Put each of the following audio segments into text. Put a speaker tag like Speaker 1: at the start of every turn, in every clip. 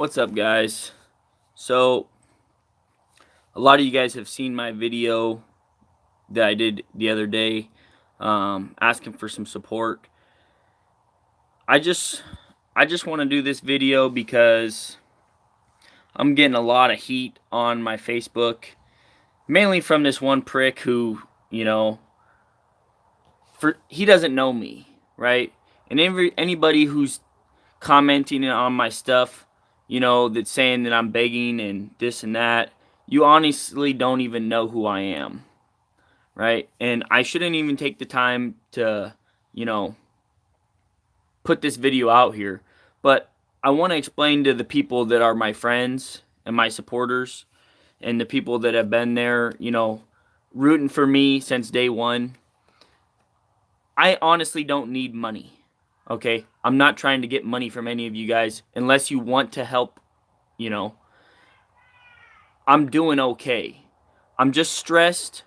Speaker 1: What's up, guys? So, a lot of you guys have seen my video that I did the other day, asking for some support. I just, I just want to do this video because I'm getting a lot of heat on my Facebook, mainly from this one prick who, he doesn't know me, right? And anybody who's commenting on my stuff, that's saying that I'm begging and this and that, you honestly don't even know who I am, right? And I shouldn't even take the time to, you know, put this video out here. But I want to explain to the people that are my friends and my supporters and the people that have been there, rooting for me since day one. I honestly don't need money. Okay? I'm not trying to get money from any of you guys unless you want to help, you know. I'm doing okay. I'm just stressed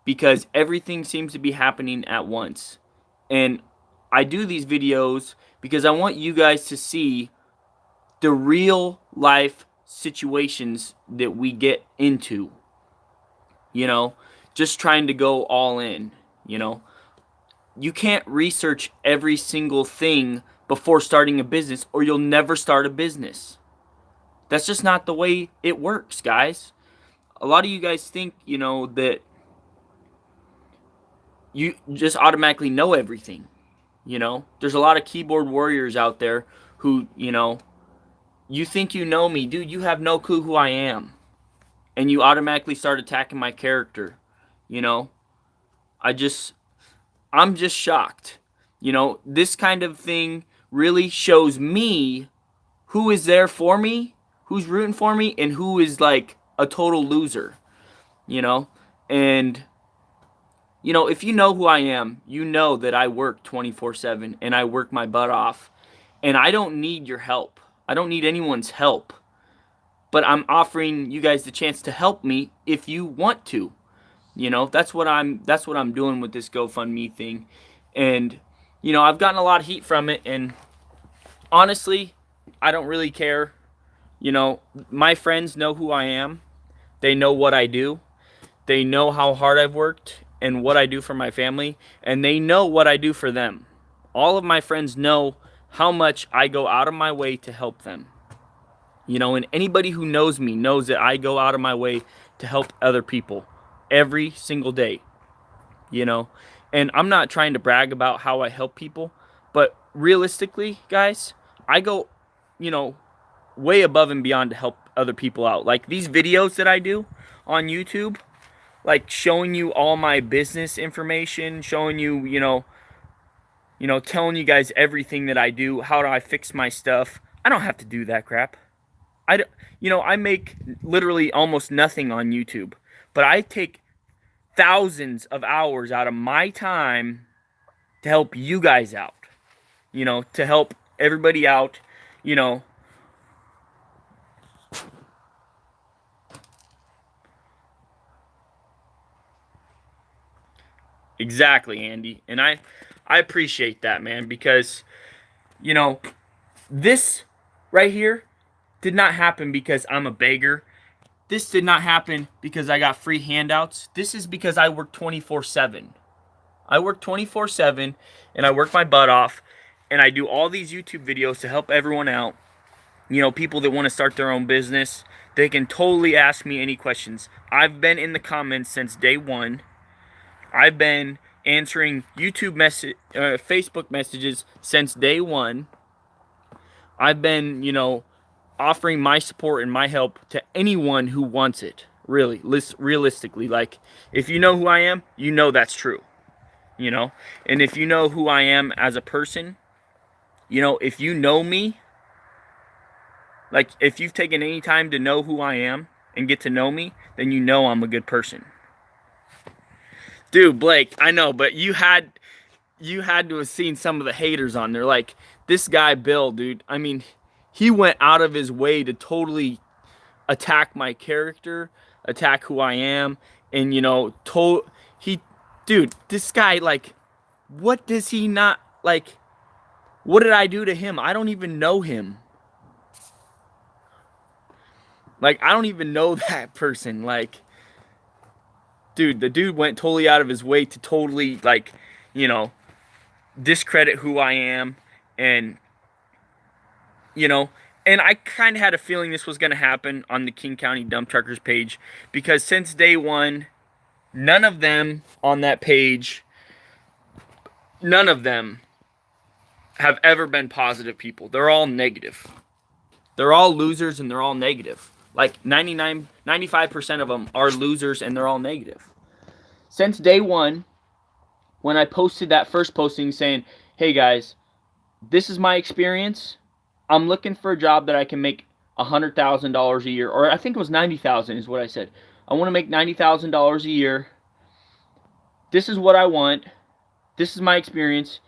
Speaker 1: because everything seems to be happening at once. And I do these videos because I want you guys to see the real life situations that we get into. Just trying to go all in, You can't research every single thing before starting a business or you'll never start a business. That's just not the way it works, guys. A lot of you guys think, that you just automatically know everything. There's a lot of keyboard warriors out there who, you think you know me, dude, you have no clue who I am. And you automatically start attacking my character. You know, I'm just shocked. This kind of thing really shows me who is there for me, who's rooting for me, and who is like a total loser, and if you know who I am, you know that I work 24/7 and I work my butt off. And I don't need your help. I don't need anyone's help. But I'm offering you guys the chance to help me if you want to. That's what I'm doing with this GoFundMe thing. And I've gotten a lot of heat from it, and honestly, I don't really care. My friends know who I am. They know what I do. They know how hard I've worked and what I do for my family, and they know what I do for them. All of my friends know how much I go out of my way to help them. And anybody who knows me knows that I go out of my way to help other people every single day. And I'm not trying to brag about how I help people, but realistically, guys, I go, way above and beyond to help other people out. Like these videos that I do on YouTube, like showing you all my business information, showing you, telling you guys everything that I do, how do I fix my stuff. I don't have to do that crap. I make literally almost nothing on YouTube, but I take thousands of hours out of my time to help you guys out, to help everybody out, Exactly, Andy. And I appreciate that, man, because this right here did not happen because I'm a beggar. This did not happen because I got free handouts. This is because I work 24/7. I work 24/7 and I work my butt off and I do all these YouTube videos to help everyone out. People that want to start their own business, they can totally ask me any questions. I've been in the comments since day one. I've been answering Facebook messages since day one. I've been, offering my support and my help to anyone who wants it. Really, realistically, like if you know who I am, you know that's true. And if you know who I am as a person, if you know me, like if you've taken any time to know who I am and get to know me, then you know I'm a good person. Dude, Blake, I know, but you had to have seen some of the haters on there. Like this guy Bill, dude. I mean, he went out of his way to totally attack my character, attack who I am, and dude, this guy, like, what does he not like? What did I do to him? I don't even know him. Like, I don't even know that person. Like, dude, the dude went totally out of his way to totally, like, you know, discredit who I am. And, you know, and I kind of had a feeling this was going to happen on the King County Dump Truckers page, because since day one, none of them on that page, none of them have ever been positive people. They're all negative. They're all losers and they're all negative. Like 95% of them are losers and they're all negative. Since day one, when I posted that first posting saying, hey guys, this is my experience. I'm looking for a job that I can make $100,000 a year, or I think it was 90,000 is what I said. I want to make $90,000 a year. This is what I want. This is my experience.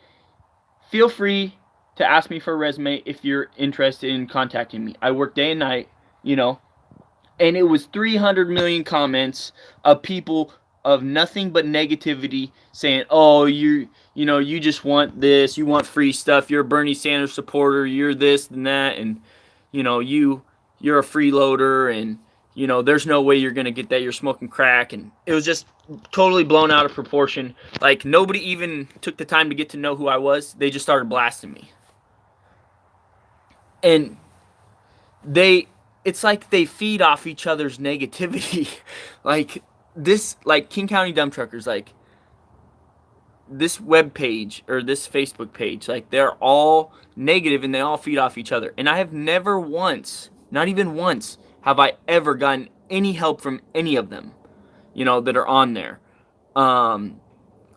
Speaker 1: Feel free to ask me for a resume if you're interested in contacting me. I work day and night, you know. And it was 300 million comments of people of nothing but negativity saying, "Oh, you just want this, you want free stuff, you're a Bernie Sanders supporter, you're this and that, and you know, you're a freeloader, and there's no way you're gonna get that, you're smoking crack." And it was just totally blown out of proportion. Like, nobody even took the time to get to know who I was. They just started blasting me. And they it's like they feed off each other's negativity. Like King County Dump Truckers, like this web page or this Facebook page, like they're all negative and they all feed off each other. And I have never once, not even once, have I ever gotten any help from any of them, that are on there. Um,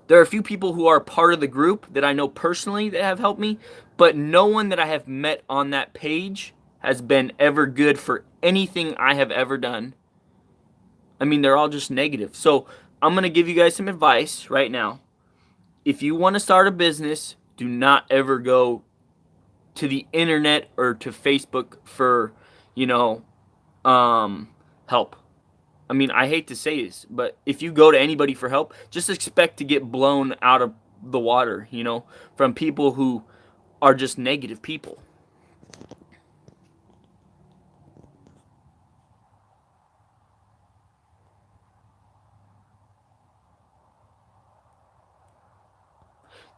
Speaker 1: there are a few people who are part of the group that I know personally that have helped me, but no one that I have met on that page has been ever good for anything I have ever done. I mean, they're all just negative. So I'm going to give you guys some advice right now. If you want to start a business, do not ever go to the internet or to Facebook for, help. I mean, I hate to say this, but if you go to anybody for help, just expect to get blown out of the water, from people who are just negative people.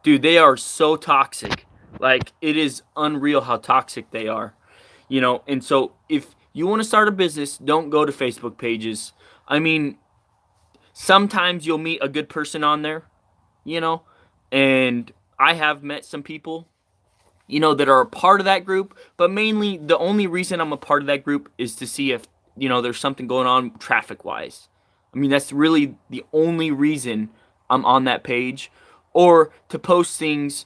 Speaker 1: Dude, they are so toxic. Like, it is unreal how toxic they are. And so if you want to start a business, don't go to Facebook pages. I mean, sometimes you'll meet a good person on there, you know, and I have met some people, that are a part of that group, but mainly the only reason I'm a part of that group is to see if, there's something going on traffic wise. I mean, that's really the only reason I'm on that page, or to post things,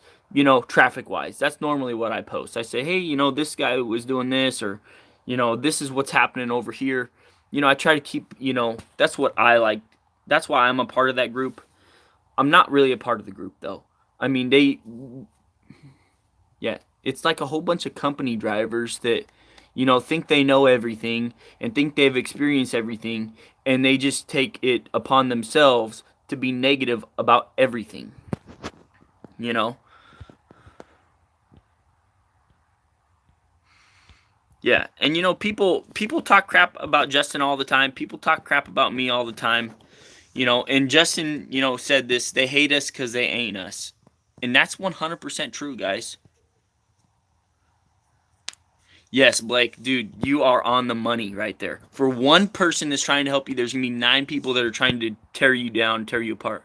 Speaker 1: traffic wise. That's normally what I post. I say, hey, this guy was doing this, or, this is what's happening over here. I try to keep, that's what I like. That's why I'm a part of that group. I'm not really a part of the group though. I mean, yeah, it's like a whole bunch of company drivers that, think they know everything and think they've experienced everything, and they just take it upon themselves to be negative about everything, you know? Yeah, and people talk crap about Justin all the time. People talk crap about me all the time, and Justin, said this, they hate us cuz they ain't us. And that's 100% true, guys. Yes, Blake, dude, you are on the money right there. For one person that's trying to help you, there's gonna be 9 people that are trying to tear you down, tear you apart.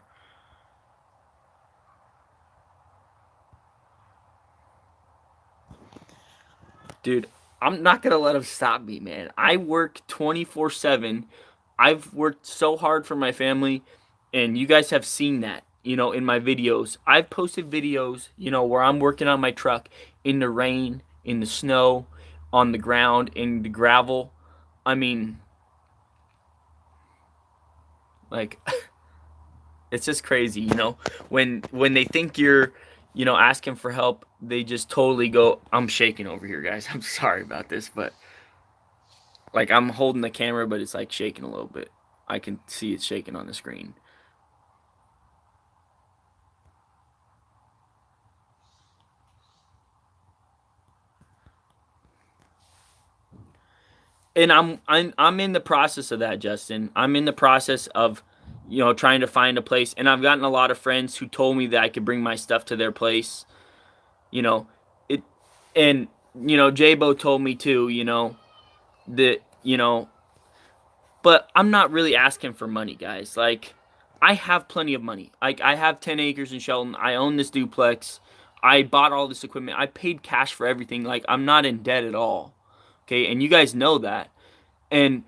Speaker 1: Dude, I'm not gonna let them stop me, man. I work 24/7. I've worked so hard for my family, and you guys have seen that, in my videos. I've posted videos, where I'm working on my truck in the rain, in the snow, on the ground, in the gravel. I mean, like, it's just crazy, when they think you're, asking for help, they just totally go. I'm shaking over here, guys. I'm sorry about this, but like, I'm holding the camera, but it's like shaking a little bit. I can see it shaking on the screen. And I'm in the process of that, Justin. I'm in the process of, trying to find a place, and I've gotten a lot of friends who told me that I could bring my stuff to their place. You know, it, and Jabo told me too. That but I'm not really asking for money, guys. Like, I have plenty of money. Like, I have 10 acres in Shelton. I own this duplex. I bought all this equipment. I paid cash for everything. Like, I'm not in debt at all. Okay, and you guys know that. And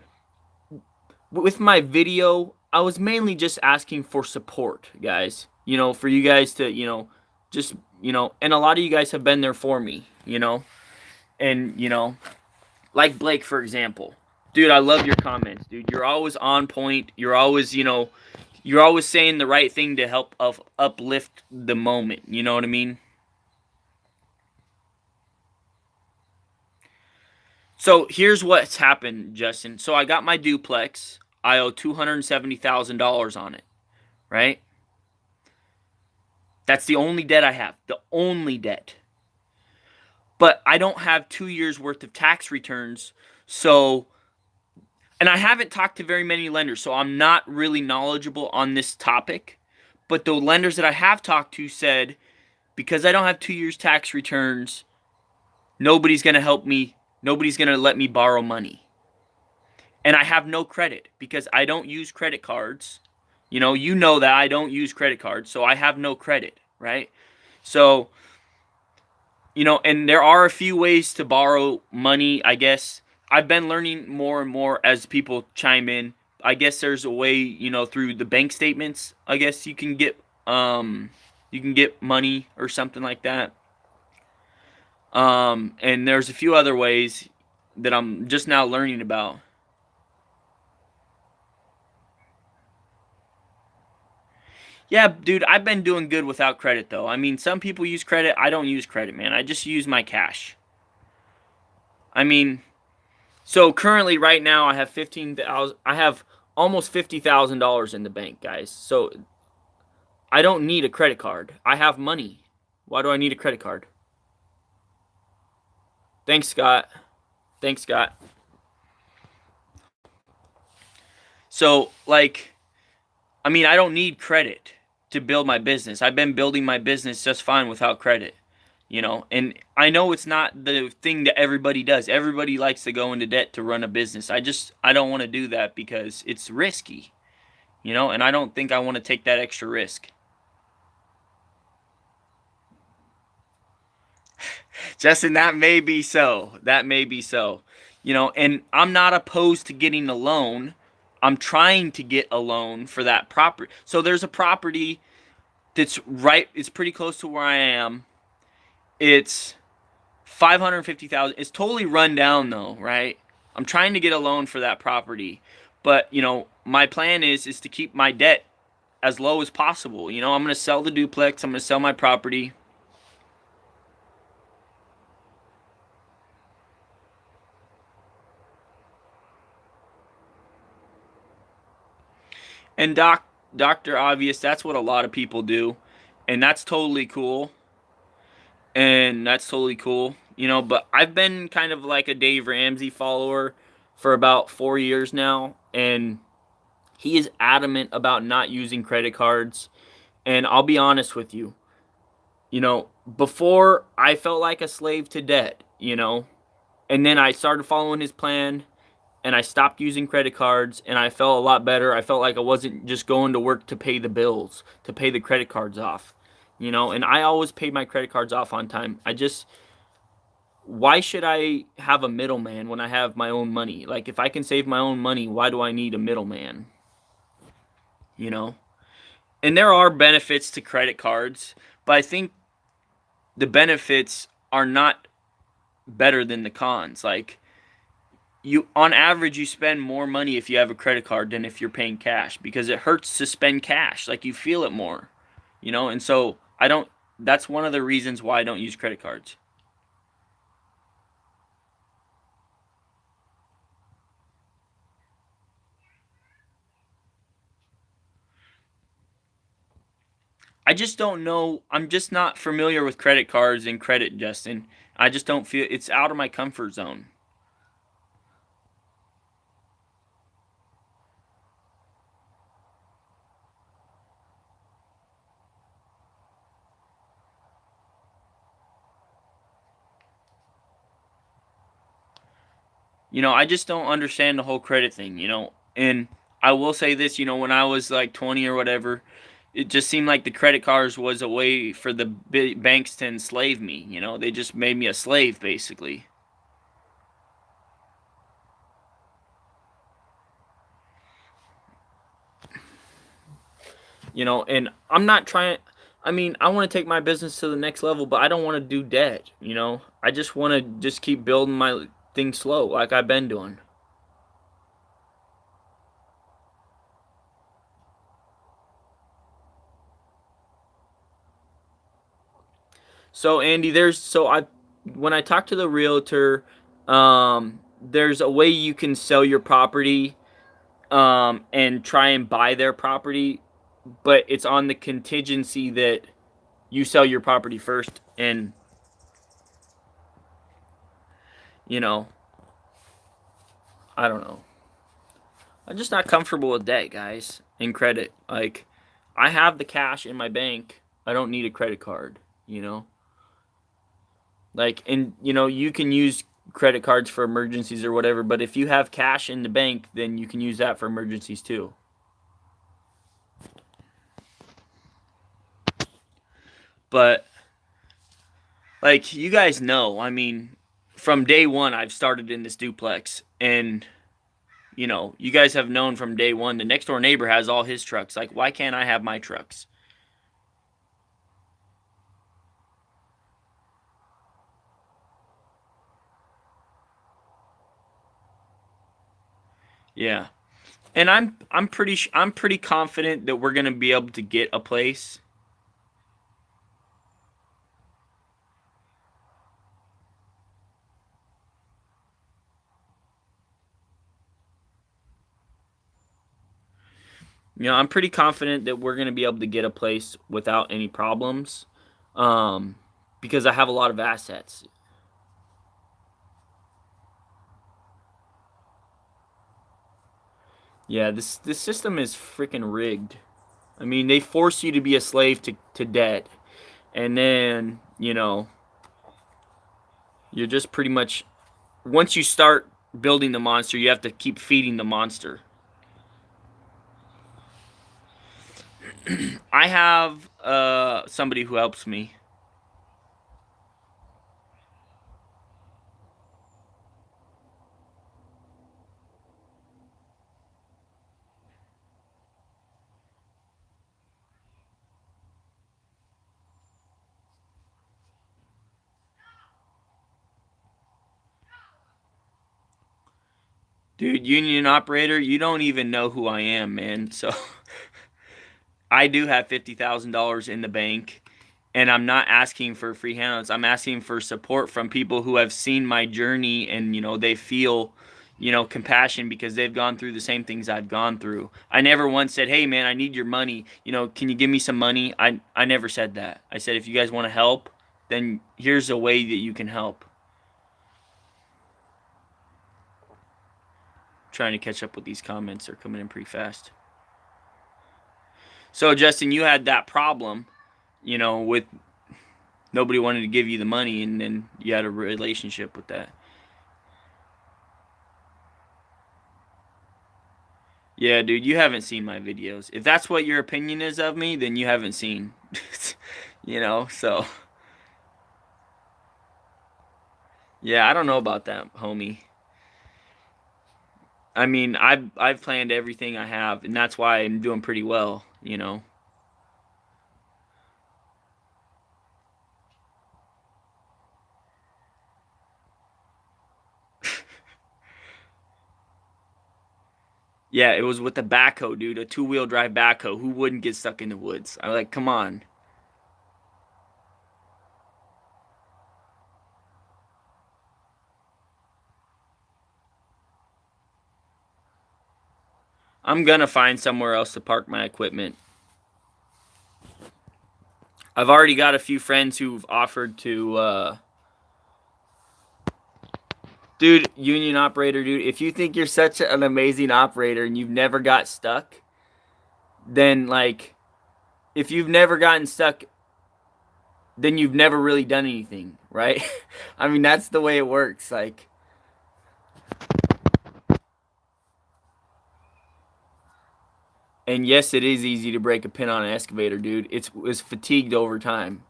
Speaker 1: with my video, I was mainly just asking for support, guys. For you guys to, just, and a lot of you guys have been there for me, and, like Blake, for example. Dude, I love your comments, dude. You're always on point. You're always saying the right thing to help uplift the moment. You know what I mean? So here's what's happened, Justin. So I got my duplex. I owe $270,000 on it, right? That's the only debt I have. The only debt. But I don't have 2 years worth of tax returns. So, and I haven't talked to very many lenders, so I'm not really knowledgeable on this topic. But the lenders that I have talked to said, because I don't have 2 years tax returns, nobody's going to help me. Nobody's going to let me borrow money. And I have no credit because I don't use credit cards. You know that I don't use credit cards, so I have no credit, right? So, and there are a few ways to borrow money, I guess. I've been learning more and more as people chime in. I guess there's a way, through the bank statements, I guess you can get money or something like that. And there's a few other ways that I'm just now learning about. Yeah, dude, I've been doing good without credit though. I mean, some people use credit. I don't use credit, man. I just use my cash. I mean, so currently right now I have 15,000 I have almost $50,000 in the bank, guys. So I don't need a credit card. I have money. Why do I need a credit card? Thanks, Scott. Thanks, Scott. So, like, I mean, I don't need credit to build my business. I've been building my business just fine without credit, and I know it's not the thing that everybody does. Everybody likes to go into debt to run a business. I don't want to do that because it's risky, and I don't think I want to take that extra risk. Justin, that may be so. That may be so. And I'm not opposed to getting a loan. I'm trying to get a loan for that property. So there's a property that's right. It's pretty close to where I am. It's 550,000. It's totally run down though, right? I'm trying to get a loan for that property, but my plan is to keep my debt as low as possible. I'm going to sell the duplex. I'm going to sell my property. And Dr. Obvious, that's what a lot of people do. And that's totally cool. And that's totally cool. But I've been kind of like a Dave Ramsey follower for about 4 years now. And he is adamant about not using credit cards. And I'll be honest with you. Before I felt like a slave to debt, and then I started following his plan and I stopped using credit cards and I felt a lot better. I felt like I wasn't just going to work to pay the bills, to pay the credit cards off, and I always paid my credit cards off on time. Why should I have a middleman when I have my own money? Like, if I can save my own money, why do I need a middleman? And there are benefits to credit cards, but I think the benefits are not better than the cons. Like, on average, you spend more money if you have a credit card than if you're paying cash because it hurts to spend cash. Like, you feel it more, and so that's one of the reasons why I don't use credit cards. I just don't know. I'm just not familiar with credit cards and credit, Justin. I just don't feel it's out of my comfort zone. I just don't understand the whole credit thing. And I will say this, when I was like 20 or whatever, it just seemed like the credit cards was a way for the banks to enslave me. They just made me a slave, basically. And I'm not trying. I mean, I want to take my business to the next level, but I don't want to do debt. I just want to just keep building my thing slow, like I've been doing. So Andy, when I talked to the realtor, there's a way you can sell your property, and try and buy their property, but it's on the contingency that you sell your property first, and you know, I don't know. I'm just not comfortable with debt, guys, and credit. Like, I have the cash in my bank. I don't need a credit card, you know? Like, and, you can use credit cards for emergencies or whatever, but if you have cash in the bank, then you can use that for emergencies too. But, like, you guys know, I mean, from day one, I've started in this duplex, and you guys have known from day one the next door neighbor has all his trucks. Like, why can't I have my trucks? Yeah, and I'm pretty confident that we're gonna be able to get a place. I'm pretty confident that we're gonna be able to get a place without any problems, um, because I have a lot of assets. Yeah, this system is freaking rigged. I mean, they force you to be a slave to debt, and then you're just pretty much, once you start building the monster, you have to keep feeding the monster. I have somebody who helps me. Dude, union operator, you don't even know who I am, man. So I do have $50,000 in the bank, and I'm not asking for free handouts. I'm asking for support from people who have seen my journey, and they feel compassion because they've gone through the same things I've gone through. I never once said, "Hey man, I need your money. Can you give me some money?" I never said that. I said, "If you guys want to help, then here's a way that you can help." Trying to catch up with these comments. They're coming in pretty fast. So Justin, you had that problem, with nobody wanted to give you the money, and then you had a relationship with that. Yeah, dude, you haven't seen my videos. If that's what your opinion is of me, then you haven't seen. So yeah, I don't know about that, homie. I mean, I've planned everything I have, and that's why I'm doing pretty well. Yeah, it was with the backhoe, dude, a two-wheel drive backhoe. Who wouldn't get stuck in the woods? I'm like, come on. I'm gonna find somewhere else to park my equipment. I've already got a few friends who've offered to dude, union operator, dude, if you think you're such an amazing operator and you've never got stuck, then like, if you've never gotten stuck, then you've never really done anything, right? I mean, that's the way it works. Like, And yes, it is easy to break a pin on an excavator, dude. It's fatigued over time.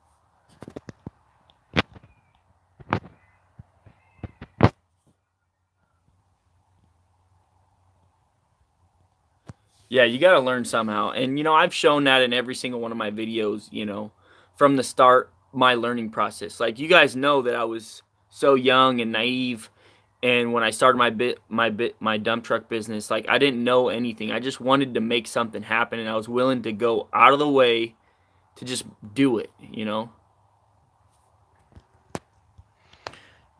Speaker 1: Yeah, you got to learn somehow. And, I've shown that in every single one of my videos, from the start, my learning process. Like, you guys know that I was so young and naive. And when I started my dump truck business, like, I didn't know anything. I just wanted to make something happen. And I was willing to go out of the way to just do it.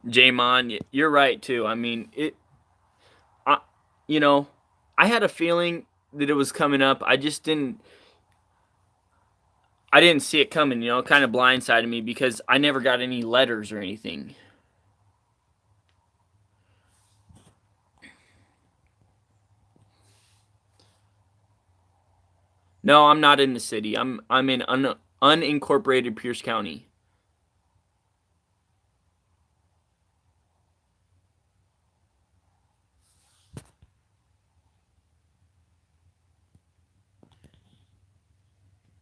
Speaker 1: Jamon, you're right, too. I mean, I, you know, I had a feeling that it was coming up. I didn't see it coming, it kind of blindsided me because I never got any letters or anything. No, I'm not in the city. I'm in unincorporated Pierce County.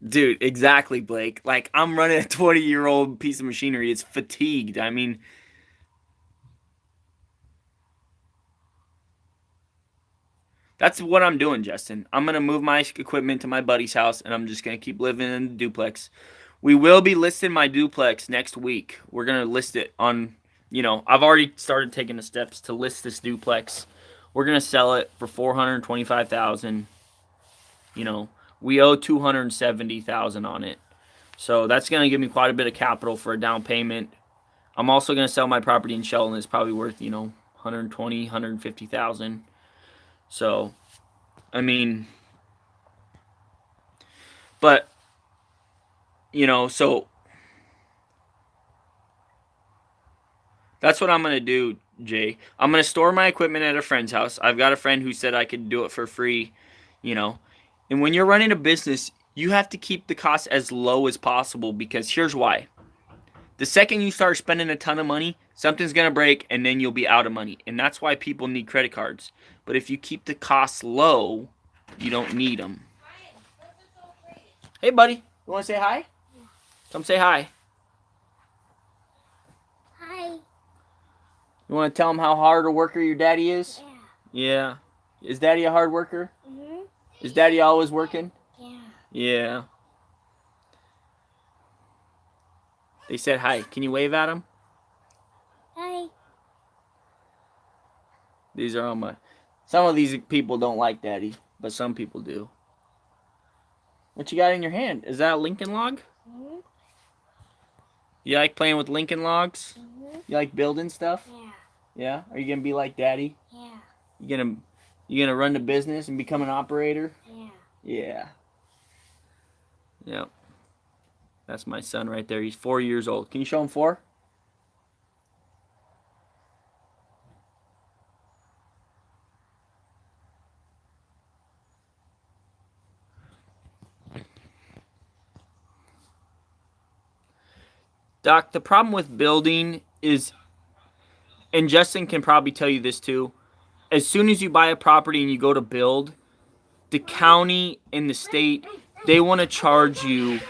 Speaker 1: Dude, exactly, Blake. Like, I'm running a 20-year-old piece of machinery. It's fatigued. I mean, that's what I'm doing, Justin. I'm going to move my equipment to my buddy's house, and I'm just going to keep living in the duplex. We will be listing my duplex next week. We're going to list it on, I've already started taking the steps to list this duplex. We're going to sell it for $425,000. We owe $270,000 on it. So that's going to give me quite a bit of capital for a down payment. I'm also going to sell my property in Shelton. It's probably worth, 120, 150,000. So, I mean, but, so that's what I'm going to do, Jay. I'm going to store my equipment at a friend's house. I've got a friend who said I could do it for free, you know. And when you're running a business, you have to keep the cost as low as possible because here's why. The second you start spending a ton of money, something's going to break and then you'll be out of money. And that's why people need credit cards. But if you keep the costs low, you don't need them. Hey, buddy. You want to say hi? Come say hi.
Speaker 2: Hi.
Speaker 1: You want to tell him how hard a worker your daddy is?
Speaker 2: Yeah.
Speaker 1: Yeah. Is daddy a hard worker?
Speaker 2: Mhm.
Speaker 1: Is daddy always working?
Speaker 2: Yeah.
Speaker 1: Yeah. They said hi. Can you wave at them?
Speaker 2: Hi.
Speaker 1: These are all my... Some of these people don't like daddy, but some people do. What you got in your hand? Is that a Lincoln log?
Speaker 2: Mhm.
Speaker 1: You like playing with Lincoln logs?
Speaker 2: Mhm.
Speaker 1: You like building stuff?
Speaker 2: Yeah.
Speaker 1: Yeah? Are you gonna be like daddy?
Speaker 2: Yeah.
Speaker 1: You gonna run the business and become an operator?
Speaker 2: Yeah.
Speaker 1: Yeah. Yep. That's my son right there. He's 4 years old. Can you show him 4? Doc, the problem with building is, and Justin can probably tell you this too, as soon as you buy a property and you go to build, the county and the state, they want to charge you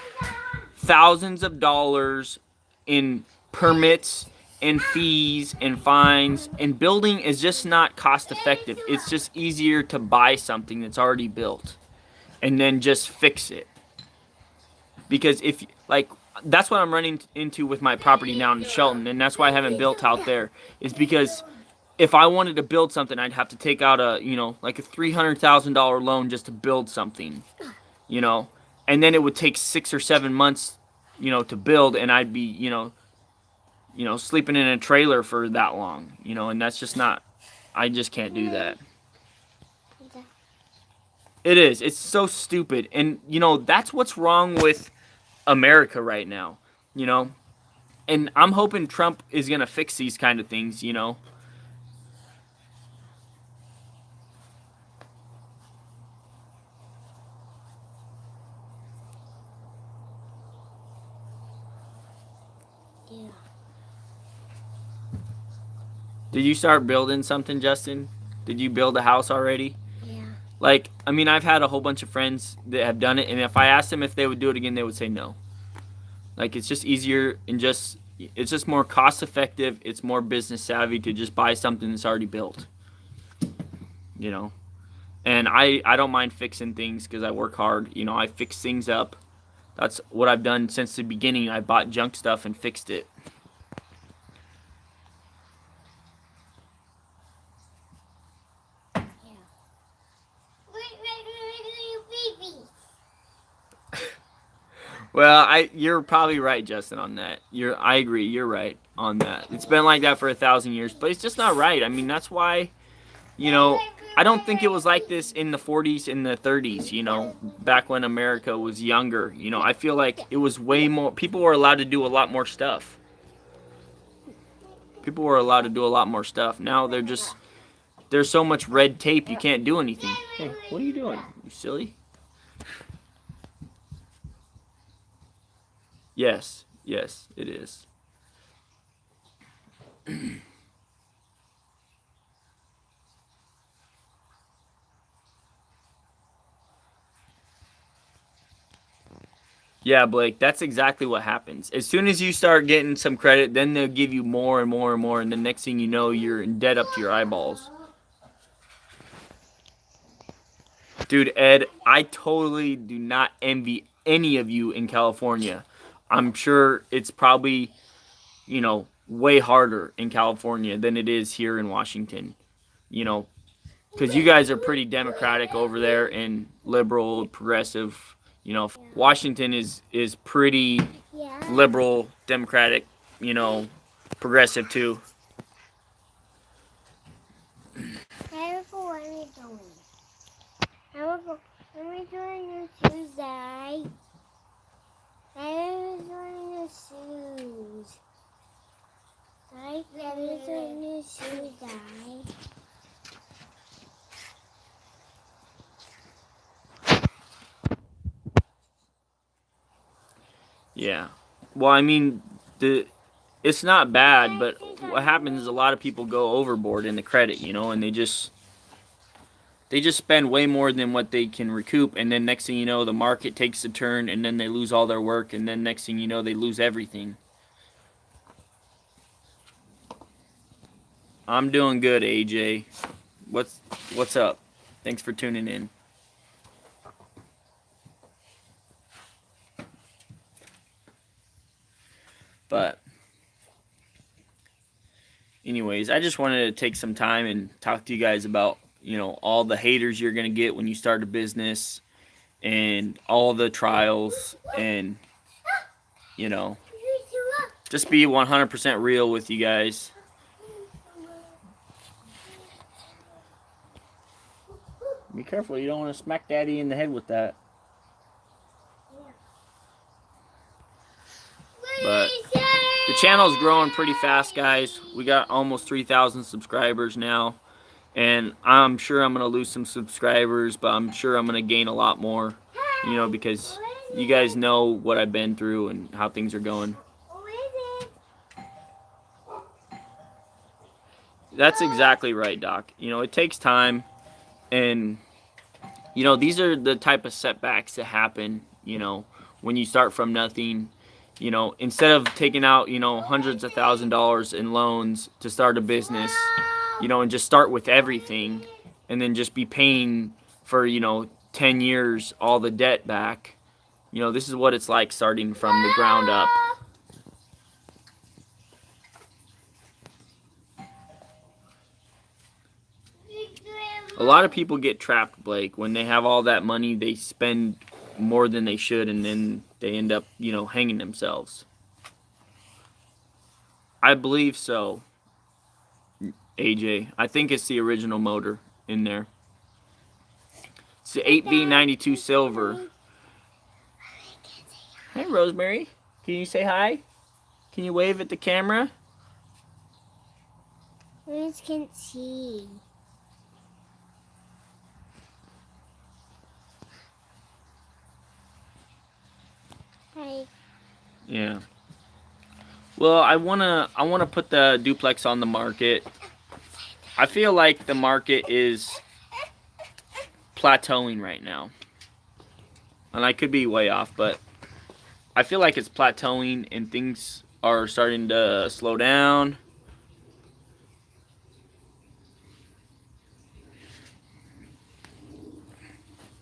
Speaker 1: thousands of dollars in permits and fees and fines, and building is just not cost effective. It's just easier to buy something that's already built and then just fix it. Because if, like, that's what I'm running into with my property now in Shelton, and that's why I haven't built out there, is because if I wanted to build something, I'd have to take out like a $300,000 loan just to build something, and then it would take 6 or 7 months, to build, and I'd be, sleeping in a trailer for that long, and that's just not, I just can't do that. It is. It's so stupid, and that's what's wrong with America right now, and I'm hoping Trump is gonna fix these kind of things.
Speaker 2: Yeah.
Speaker 1: Did you start building something, Justin? Did you build a house already?
Speaker 2: Yeah.
Speaker 1: Like, I mean, I've had a whole bunch of friends that have done it, and if I asked them if they would do it again, they would say no. Like, it's just easier and it's just more cost effective. It's more business savvy to just buy something that's already built. You know, and I don't mind fixing things because I work hard. You know, I fix things up. That's what I've done since the beginning. I bought junk stuff and fixed it. Well, you're probably right, Justin, on that. I agree. You're right on that. It's been like that for 1,000 years, but it's just not right. I mean, that's why, you know, I don't think it was like this in the 40s and the 30s, you know, back when America was younger. You know, I feel like it was way more, people were allowed to do a lot more stuff. People were allowed to do a lot more stuff. Now there's so much red tape, you can't do anything. Hey, what are you doing? You silly? Yes, it is. Yeah, Blake, that's exactly what happens. As soon as you start getting some credit, then they'll give you more and more and more, and the next thing you know, you're in debt up to your eyeballs. Dude, Ed, I totally do not envy any of you in California. I'm sure it's probably, you know, way harder in California than it is here in Washington. You know, because you guys are pretty democratic over there and liberal, progressive. You know, Washington is pretty liberal, democratic, you know, progressive too.
Speaker 2: What are we doing? What are we doing your shoes, Dad? What are we doing your shoes? What are we doing your shoes, Dad?
Speaker 1: Yeah. Well, I mean, it's not bad, but what happens is a lot of people go overboard in the credit, you know, and they just spend way more than what they can recoup, and then next thing you know, the market takes a turn, and then they lose all their work, and then next thing you know, they lose everything. I'm doing good, AJ. What's up? Thanks for tuning in. But anyways, I just wanted to take some time and talk to you guys about, you know, all the haters you're going to get when you start a business and all the trials and, you know, just be 100% real with you guys. Be careful, you don't want to smack Daddy in the head with that. But the channel's growing pretty fast, guys. We got almost 3,000 subscribers now. And I'm sure I'm going to lose some subscribers, but I'm sure I'm going to gain a lot more. You know, because you guys know what I've been through and how things are going. That's exactly right, Doc. You know, it takes time. And, you know, these are the type of setbacks that happen, you know, when you start from nothing. You know, instead of taking out, you know, hundreds of $1,000s in loans to start a business, you know, and just start with everything and then just be paying for, you know, 10 years all the debt back. You know, this is what it's like starting from the ground up. A lot of people get trapped, Blake. When they have all that money, they spend more than they should, and then they end up, you know, hanging themselves. I believe so, AJ. I think it's the original motor in there. It's the 8B92 silver. Hey, Rosemary. Can you say hi? Can you wave at the camera?
Speaker 2: We can't see. Hi.
Speaker 1: Yeah. Well, I wanna put the duplex on the market. I feel like the market is plateauing right now. And I could be way off, but I feel like it's plateauing and things are starting to slow down.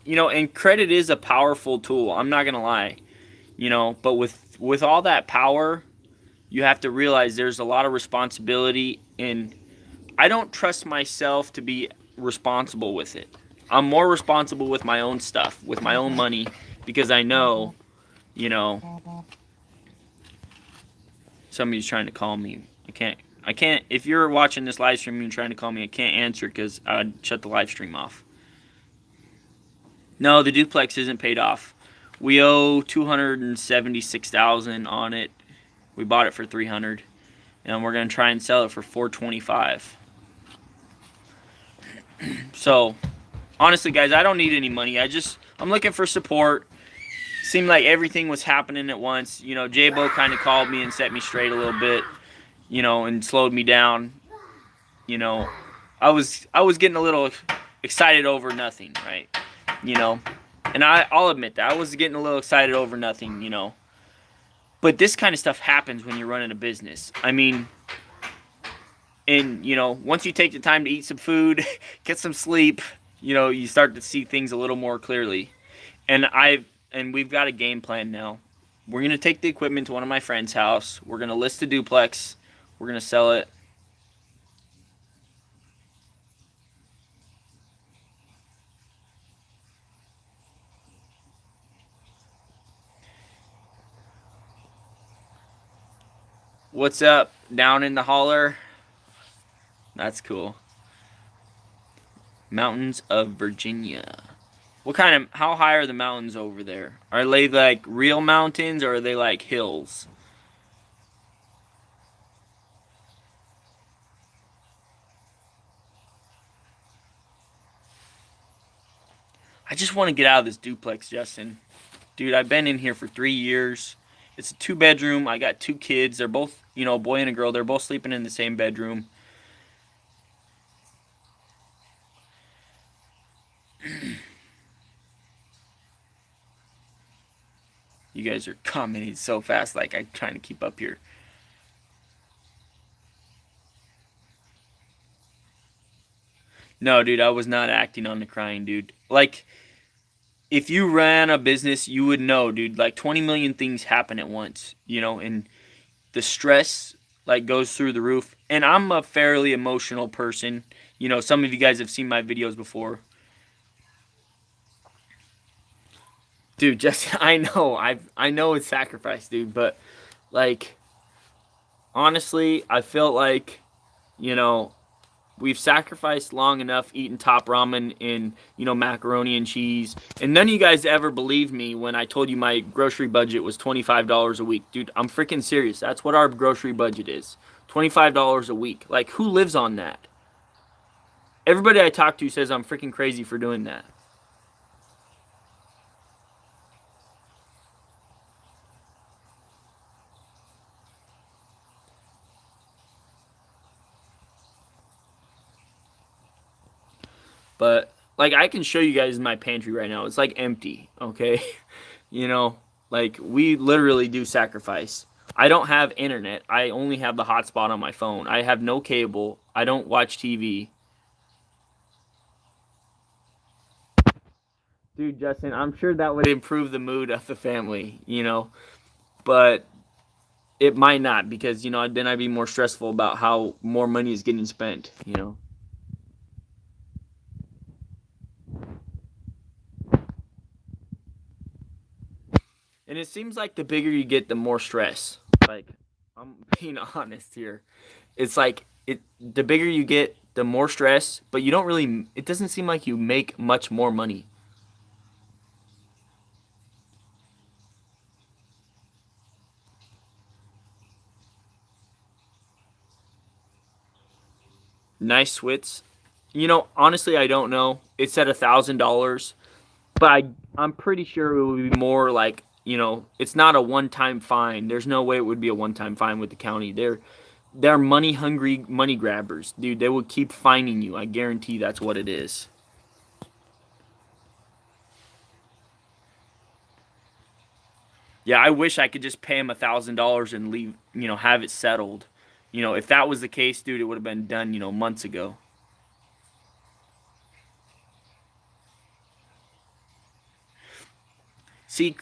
Speaker 1: You know, and credit is a powerful tool. I'm not going to lie. You know, but with all that power, you have to realize there's a lot of responsibility, and I don't trust myself to be responsible with it. I'm more responsible with my own stuff, with my own money, because I know, you know, somebody's trying to call me. I can't, if you're watching this live stream and you're trying to call me, I can't answer because I'd shut the live stream off. No, the duplex isn't paid off. We owe $276,000 on it. We bought it for $300,000, and we're gonna try and sell it for $425,000. So, honestly, guys, I don't need any money. I'm looking for support. Seemed like everything was happening at once. You know, J-Bo kind of called me and set me straight a little bit, you know, and slowed me down. You know, I was getting a little excited over nothing, right? You know, and I'll admit that I was getting a little excited over nothing, you know. But this kind of stuff happens when you're running a business. I mean, and you know, once you take the time to eat some food, get some sleep, you know, you start to see things a little more clearly. And we've got a game plan now. We're going to take the equipment to one of my friend's house. We're going to list the duplex. We're going to sell it. What's up? Down in the holler? That's cool. Mountains of Virginia. How high are the mountains over there? Are they like real mountains or are they like hills? I just want to get out of this duplex, Justin. Dude, I've been in here for 3 years. It's a 2-bedroom. I got 2 kids. They're both, you know, a boy and a girl. They're both sleeping in the same bedroom. You guys are commenting so fast, like I'm trying to keep up here. No, dude, I was not acting on the crying, dude. Like, if you ran a business, you would know, dude. Like, 20 million things happen at once, you know, and the stress, like, goes through the roof. And I'm a fairly emotional person. You know, some of you guys have seen my videos before. Dude, just, I know it's sacrifice, dude, but, like, honestly, I felt like, you know, we've sacrificed long enough eating top ramen and, you know, macaroni and cheese. And none of you guys ever believed me when I told you my grocery budget was $25 a week. Dude, I'm freaking serious. That's what our grocery budget is. $25 a week. Like, who lives on that? Everybody I talk to says I'm freaking crazy for doing that. But, like, I can show you guys my pantry right now. It's, like, empty, okay? You know, like, we literally do sacrifice. I don't have internet. I only have the hotspot on my phone. I have no cable. I don't watch TV. Dude, Justin, I'm sure that would improve the mood of the family, you know? But it might not because, you know, then I'd be more stressful about how more money is getting spent, you know? And it seems like the bigger you get, the more stress. Like, I'm being honest here. It's like the bigger you get, the more stress, but you don't really, it doesn't seem like you make much more money. Nice Swits. You know, honestly, I don't know. It's at $1,000, but I'm pretty sure it would be more like, you know, it's not a one-time fine. There's no way it would be a one-time fine with the county. They're money-hungry money grabbers, dude. They will keep fining you. I guarantee that's what it is. Yeah, I wish I could just pay him $1,000 and leave, have it settled. If that was the case, dude, it would have been done, months ago. See,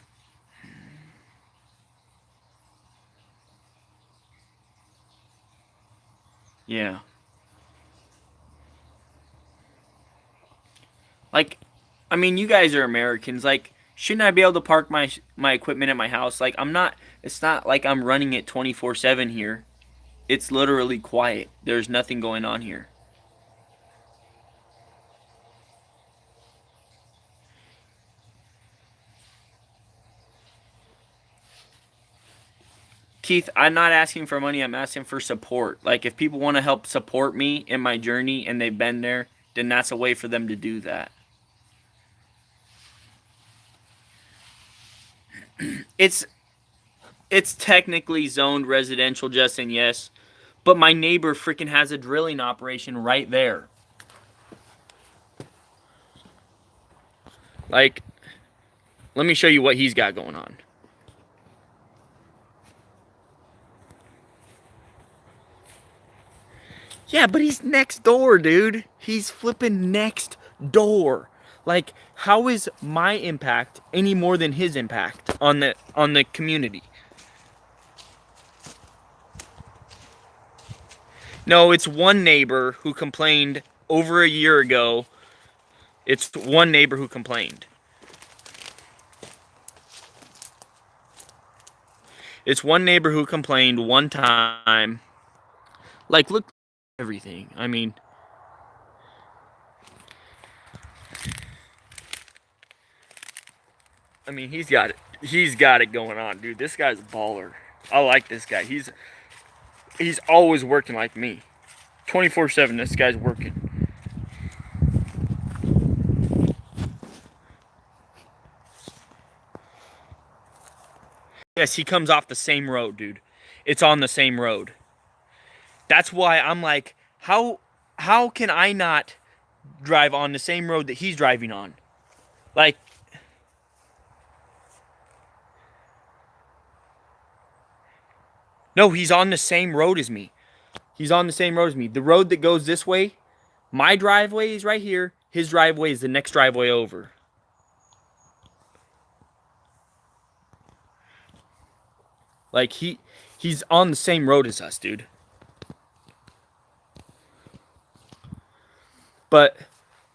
Speaker 1: yeah. Like, I mean, you guys are Americans. Like, shouldn't I be able to park my equipment at my house? Like, I'm not. It's not like I'm running it 24/7 here. It's literally quiet. There's nothing going on here. Keith, I'm not asking for money. I'm asking for support. Like, if people want to help support me in my journey and they've been there, then that's a way for them to do that. It's it's technically zoned residential, Justin, yes, but my neighbor freaking has a drilling operation right there. Like, let me show you what he's got going on. Yeah, but he's next door, dude. He's flipping next door. Like, how is my impact any more than his impact on the community? No, it's one neighbor who complained over a year ago. It's one neighbor who complained. It's one neighbor who complained one time. Like, look, everything. I mean, he's got it. He's got it going on, dude. This guy's a baller. I like this guy. He's always working like me. 24/7 this guy's working. Yes, he comes off the same road, dude. It's on the same road. That's why I'm like, how can I not drive on the same road that he's driving on? Like, no, he's on the same road as me. He's on the same road as me. The road that goes this way, my driveway is right here. His driveway is the next driveway over. Like, he's on the same road as us, dude. But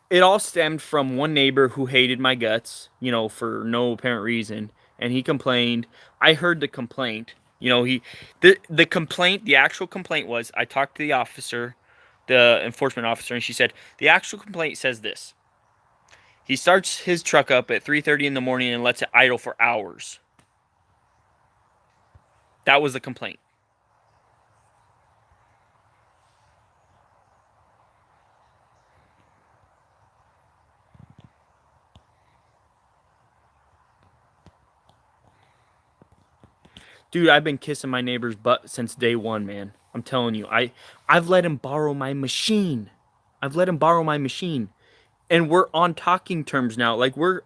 Speaker 1: it all stemmed from one neighbor who hated my guts, for no apparent reason, and he complained. I heard the complaint. The complaint, the actual complaint was, I talked to the officer, the enforcement officer, and she said the actual complaint says this. He starts his truck up at 3:30 in the morning and lets it idle for hours. That was the complaint. Dude, I've been kissing my neighbor's butt since day one, man. I'm telling you. I've let him borrow my machine. I've let him borrow my machine. And we're on talking terms now. Like, we're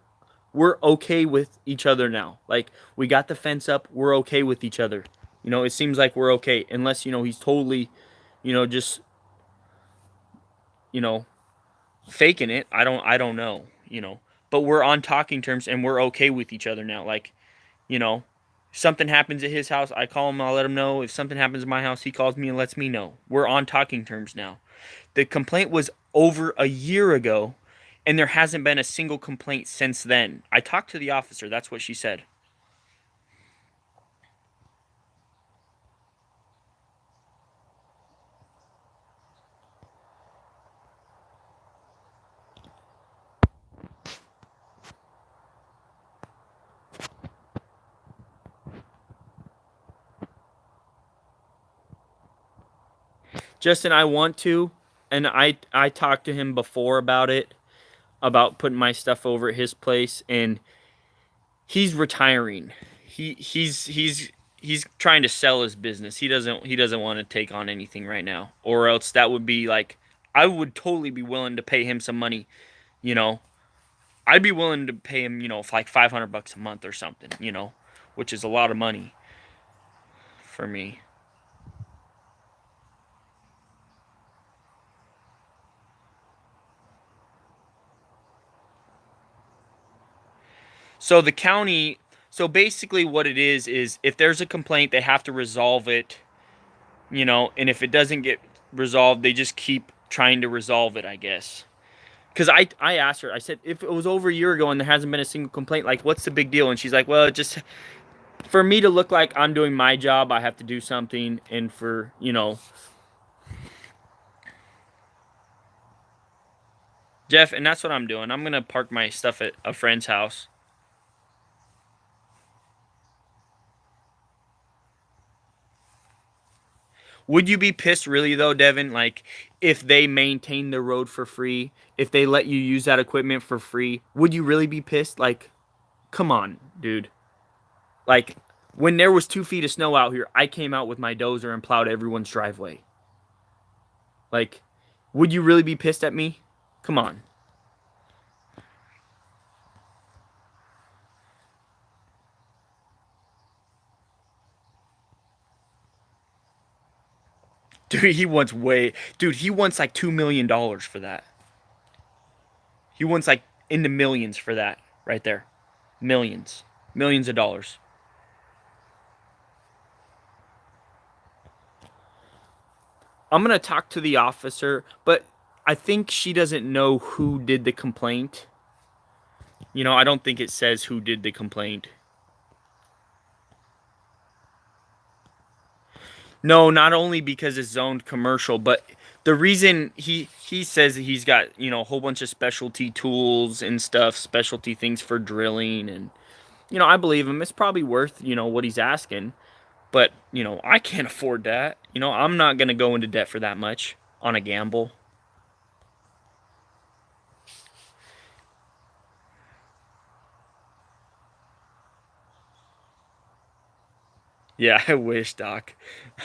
Speaker 1: okay with each other now. Like, we got the fence up, we're okay with each other. It seems like we're okay. Unless, he's totally, just, you know, faking it. I don't know. But we're on talking terms and we're okay with each other now. Like, you know, something happens at his house, I call him, I'll let him know. If something happens at my house, he calls me and lets me know. We're on talking terms now. The complaint was over a year ago, and there hasn't been a single complaint since then. I talked to the officer, that's what she said. Justin, I want to, and I talked to him before about it, about putting my stuff over at his place, and he's retiring. He's trying to sell his business. He doesn't want to take on anything right now, or else that would be like, I would totally be willing to pay him some money. You know, I'd be willing to pay him, like $500 a month or something. which is a lot of money for me. So the county, so basically what it is if there's a complaint, they have to resolve it, and if it doesn't get resolved, they just keep trying to resolve it, I guess. Because I asked her, I said, if it was over a year ago and there hasn't been a single complaint, like, what's the big deal? And she's like, well, it just, for me to look like I'm doing my job, I have to do something, and for, Jeff, and that's what I'm doing. I'm going to park my stuff at a friend's house. Would you be pissed really though, Devin? Like, if they maintain the road for free, if they let you use that equipment for free, would you really be pissed? Like, come on, dude. Like, when there was 2 feet of snow out here, I came out with my dozer and plowed everyone's driveway. Like, would you really be pissed at me? Come on. Dude, he wants like $2 million for that. He wants like in the millions for that right there. Millions. Millions of dollars. I'm going to talk to the officer, but I think she doesn't know who did the complaint. I don't think it says who did the complaint. No, not only because it's zoned commercial, but the reason he says that he's got, a whole bunch of specialty tools and stuff, specialty things for drilling, and I believe him. It's probably worth, what he's asking. But, I can't afford that. I'm not going to go into debt for that much on a gamble. Yeah, I wish, Doc.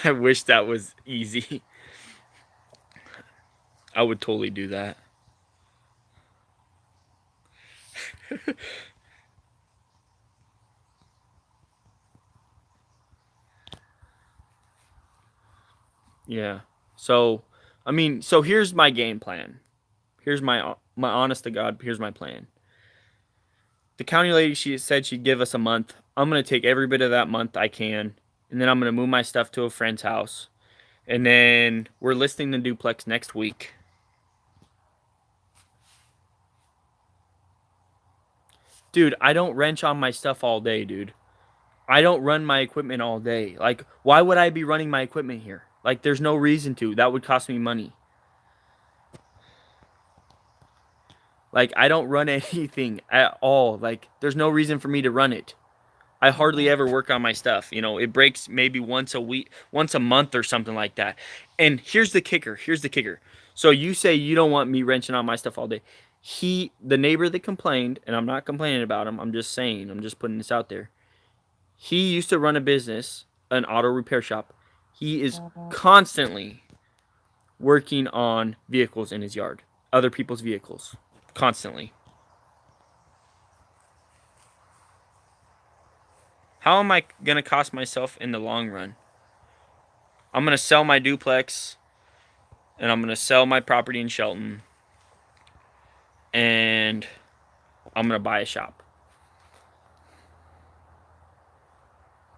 Speaker 1: I wish that was easy. I would totally do that. Yeah. So, so here's my game plan. Here's my honest to God, here's my plan. The county lady, she said she'd give us a month. I'm going to take every bit of that month I can, and then I'm going to move my stuff to a friend's house. And then we're listing the duplex next week. Dude, I don't wrench on my stuff all day, dude. I don't run my equipment all day. Like, why would I be running my equipment here? Like, there's no reason to. That would cost me money. Like, I don't run anything at all. Like, there's no reason for me to run it. I hardly ever work on my stuff. It breaks maybe once a week, once a month or something like that. And here's the kicker. So you say you don't want me wrenching on my stuff all day. The neighbor that complained, and I'm not complaining about him, I'm just saying, I'm just putting this out there. He used to run a business, an auto repair shop. He is constantly working on vehicles in his yard, other people's vehicles, constantly. How am I going to cost myself in the long run? I'm going to sell my duplex, and I'm going to sell my property in Shelton, and I'm going to buy a shop.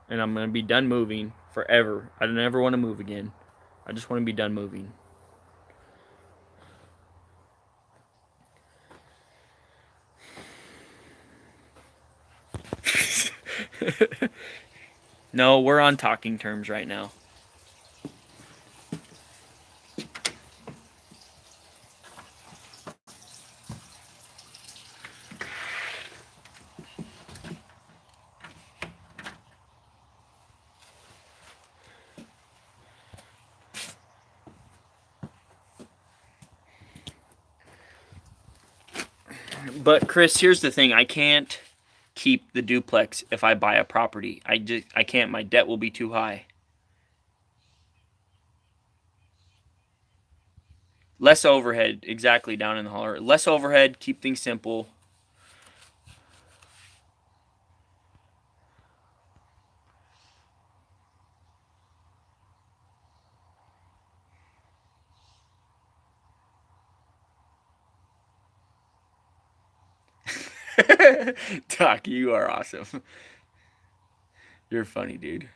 Speaker 1: And I'm going to be done moving forever. I don't ever want to move again. I just want to be done moving. No, we're on talking terms right now. But Chris, here's the thing. I can't keep the duplex if I buy a property. I can't. My debt will be too high. Less overhead, exactly, down in the holler. Less overhead, keep things simple. Doc, you are awesome. You're funny, dude.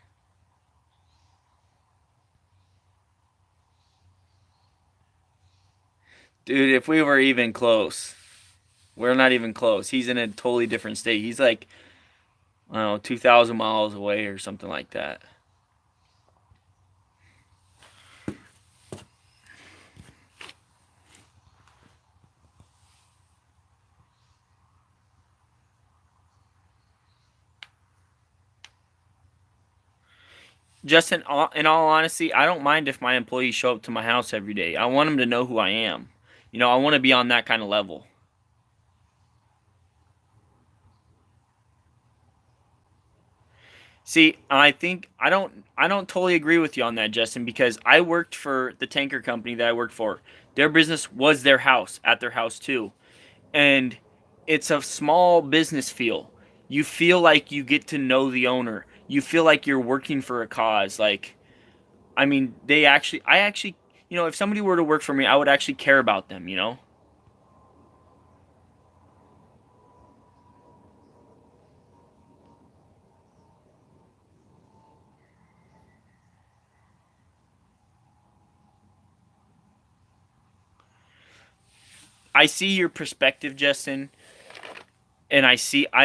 Speaker 1: Dude, if we were even close, we're not even close. He's in a totally different state. He's like, I don't know, 2,000 miles away or something like that. Justin, in all honesty, I don't mind if my employees show up to my house every day. I want them to know who I am. I want to be on that kind of level. See, I don't totally agree with you on that, Justin, because I worked for the tanker company that I worked for. Their business was their house, at their house too. And it's a small business feel. You feel like you get to know the owner. You feel like you're working for a cause. Like, I mean, I actually, if somebody were to work for me, I would actually care about them. I see your perspective, Justin, and I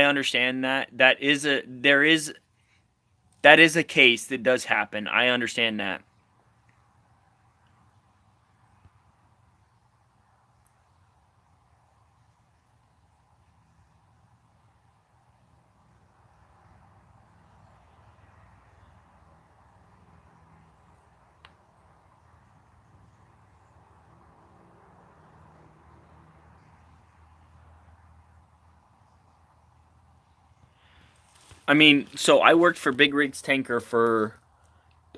Speaker 1: understand that. That is a case that does happen. I understand that. I mean, so I worked for Big Rigs Tanker for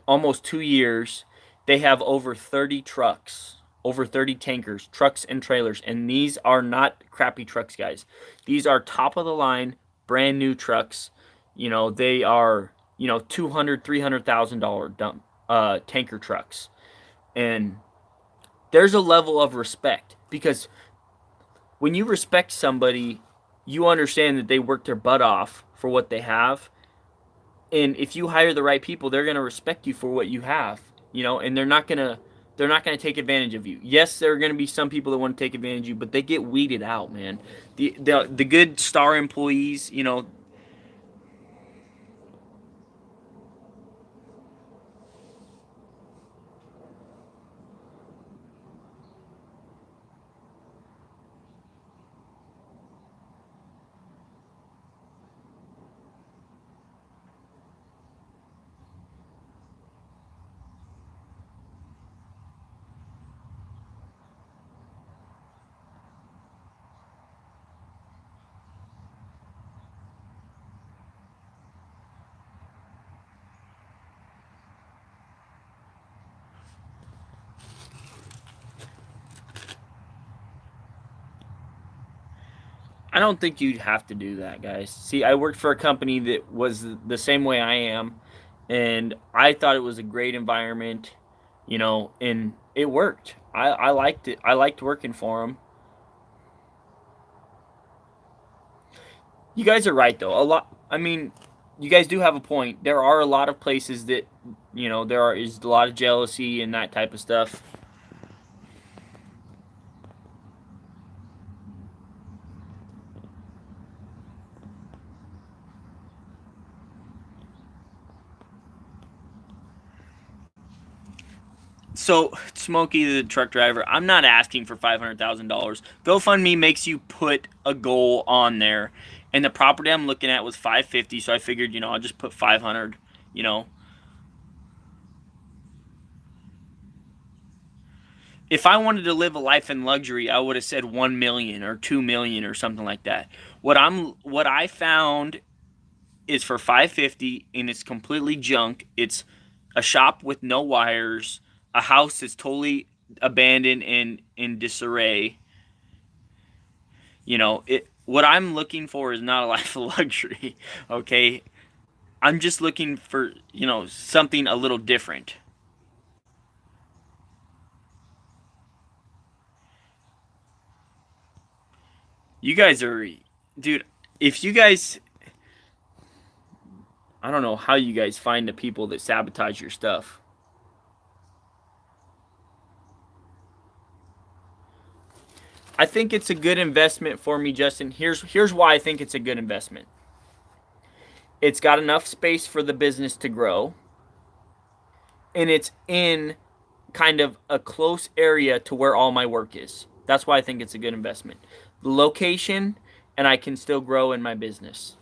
Speaker 1: almost 2 years. They have over 30 trucks, over 30 tankers, trucks and trailers, and these are not crappy trucks, guys. These are top of the line, brand new trucks. They are 200, $300,000 dump tanker trucks, and there's a level of respect because when you respect somebody, you understand that they worked their butt off for what they have, and if you hire the right people, they're gonna respect you for what you have, and they're not gonna take advantage of you. Yes, there are gonna be some people that want to take advantage of you, but they get weeded out, man. The good star employees, I don't think you'd have to do that, guys. See, I worked for a company that was the same way I am, and I thought it was a great environment, and it worked. I liked it. I liked working for them. You guys are right though. A lot. I mean, you guys do have a point. There are a lot of places that there is a lot of jealousy and that type of stuff. So, Smokey, the truck driver, I'm not asking for $500,000. GoFundMe makes you put a goal on there, and the property I'm looking at was 550. So I figured, I'll just put 500. You know, if I wanted to live a life in luxury, I would have said 1 million or 2 million or something like that. What I found is for 550, and it's completely junk. It's a shop with no wires, a house that's totally abandoned and in disarray. What I'm looking for is not a life of luxury. Okay, I'm just looking for something a little different. You guys are, dude. if you guys, I don't know how you guys find the people that sabotage your stuff. I think it's a good investment for me, Justin. Here's why I think it's a good investment. It's got enough space for the business to grow, and it's in kind of a close area to where all my work is. That's why I think it's a good investment. The location, and I can still grow in my business.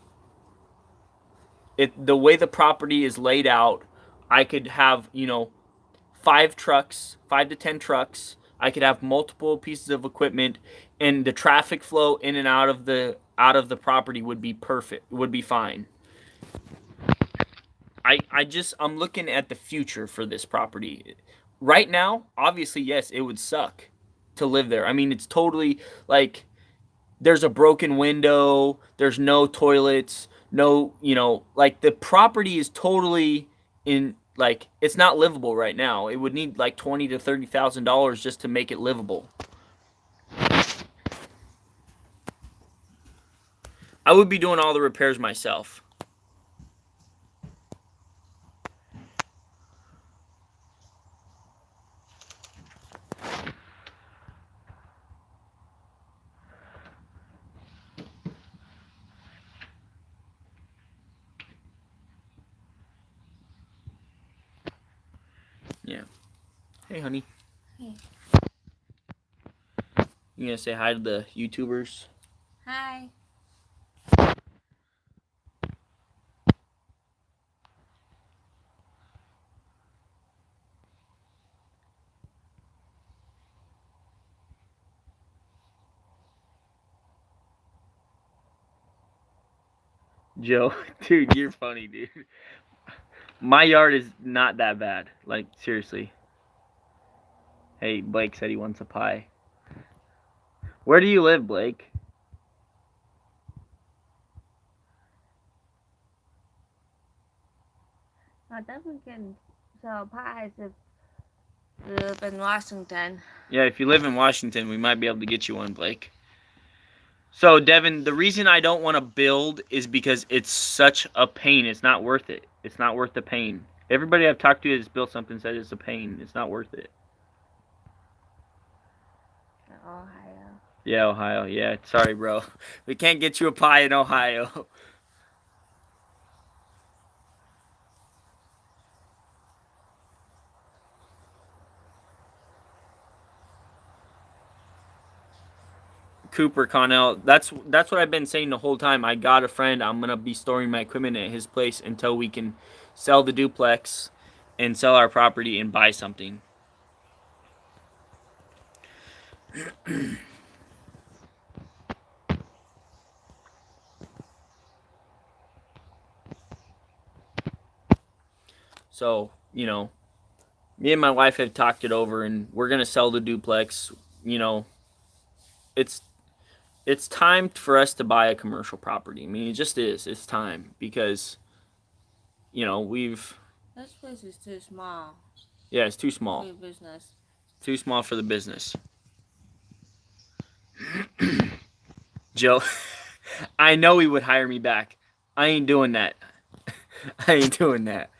Speaker 1: The way the property is laid out, I could have, 5 trucks, 5 to 10 trucks. I could have multiple pieces of equipment, and the traffic flow in and out of the property would be perfect. Would be fine. I'm looking at the future for this property. Right now, obviously, yes, it would suck to live there. I mean, it's totally like there's a broken window, there's no toilets, no, like the property is totally in like it's not livable right now. It would need like $20,000 to $30,000 just to make it livable. I would be doing all the repairs myself. Yeah. Hey, honey.
Speaker 2: Hey.
Speaker 1: You gonna say hi to the YouTubers?
Speaker 2: Hi.
Speaker 1: Joe, dude, you're funny, dude. My yard is not that bad. Like, seriously. Hey, Blake said he wants a pie. Where do you live, Blake?
Speaker 2: I definitely can sell pies if we live in Washington.
Speaker 1: Yeah, if you live in Washington, we might be able to get you one, Blake. So, Devin, the reason I don't want to build is because it's such a pain. It's not worth it. It's not worth the pain. Everybody I've talked to that's built something said it's a pain. It's not worth it.
Speaker 2: Ohio.
Speaker 1: Yeah, Ohio. Yeah, sorry, bro. We can't get you a pie in Ohio. Cooper Connell. That's what I've been saying the whole time. I got a friend. I'm gonna be storing my equipment at his place until we can sell the duplex and sell our property and buy something. So, me and my wife have talked it over and we're gonna sell the duplex. You know, it's it's time for us to buy a commercial property. I mean, it just is. It's time because we've
Speaker 2: This place is too small
Speaker 1: yeah, it's too
Speaker 2: for
Speaker 1: small.
Speaker 2: your business.
Speaker 1: Too small for the business. Joe, I know he would hire me back. I ain't doing that. I ain't doing that.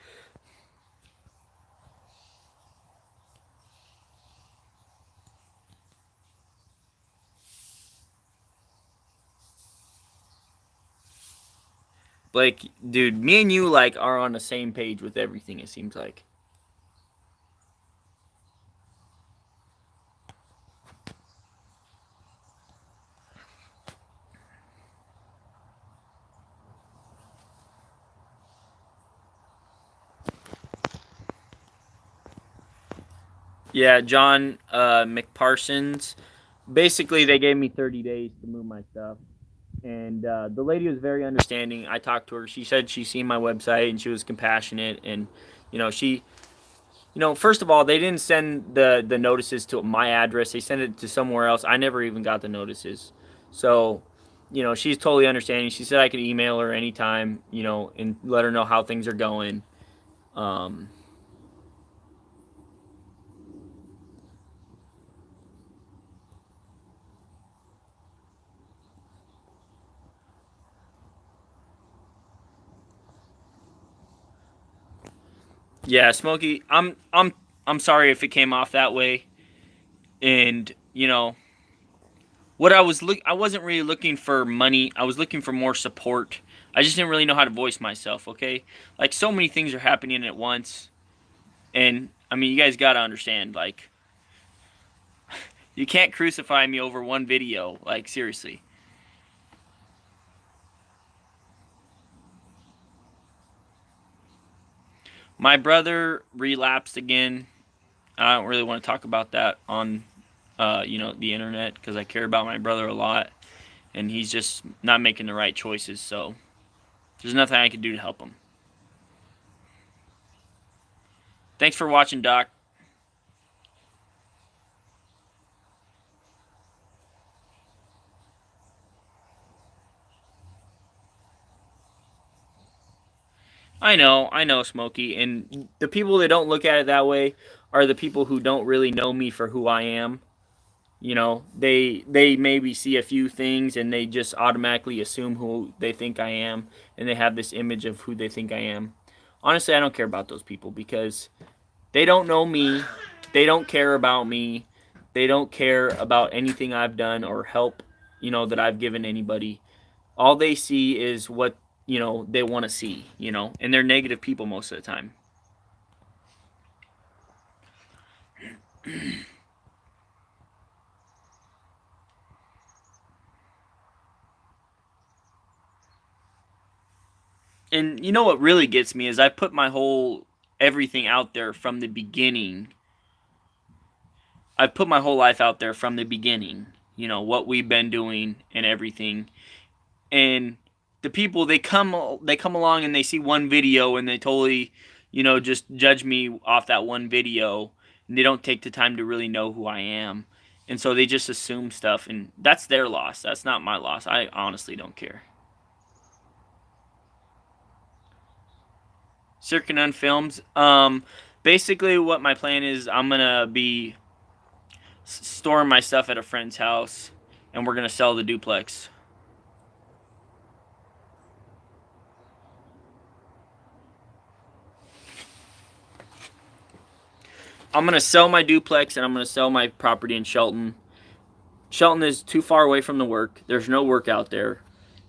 Speaker 1: Blake, dude, me and you like are on the same page with everything. It seems like. Yeah, John McParsons. Basically, they gave me 30 days to move my stuff. And the lady was very understanding. I talked to her. She said she seen my website and she was compassionate. And, she, first of all, they didn't send the notices to my address. They sent it to somewhere else. I never even got the notices. So, she's totally understanding. She said I could email her anytime, and let her know how things are going. Um, Yeah, Smokey, I'm sorry if it came off that way. And, what I wasn't really looking for money. I was looking for more support. I just didn't really know how to voice myself, okay? Like, so many things are happening at once. And I mean, you guys got to understand, like, you can't crucify me over one video, like, seriously. My brother relapsed again. I don't really want to talk about that on the internet, because I care about my brother a lot, and he's just not making the right choices. So there's nothing I can do to help him. Thanks for watching, Doc. I know, Smokey, and the people that don't look at it that way are the people who don't really know me for who I am. They maybe see a few things and they just automatically assume who they think I am, and they have this image of who they think I am. Honestly, I don't care about those people, because they don't know me. They don't care about me. They don't care about anything I've done or help, that I've given anybody. All they see is what, they want to see, and they're negative people most of the time. And you know what really gets me is I put my whole everything out there from the beginning. I've put my whole life out there from the beginning, what we've been doing and everything. And the people, they come along and they see one video and they totally, just judge me off that one video, and they don't take the time to really know who I am. And so they just assume stuff, and that's their loss. That's not my loss. I honestly don't care. Circuit Films. Basically, what my plan is, I'm gonna be storing my stuff at a friend's house, and we're gonna sell the duplex. I'm gonna sell my duplex, and I'm gonna sell my property in Shelton. Shelton is too far away from the work. There's no work out there,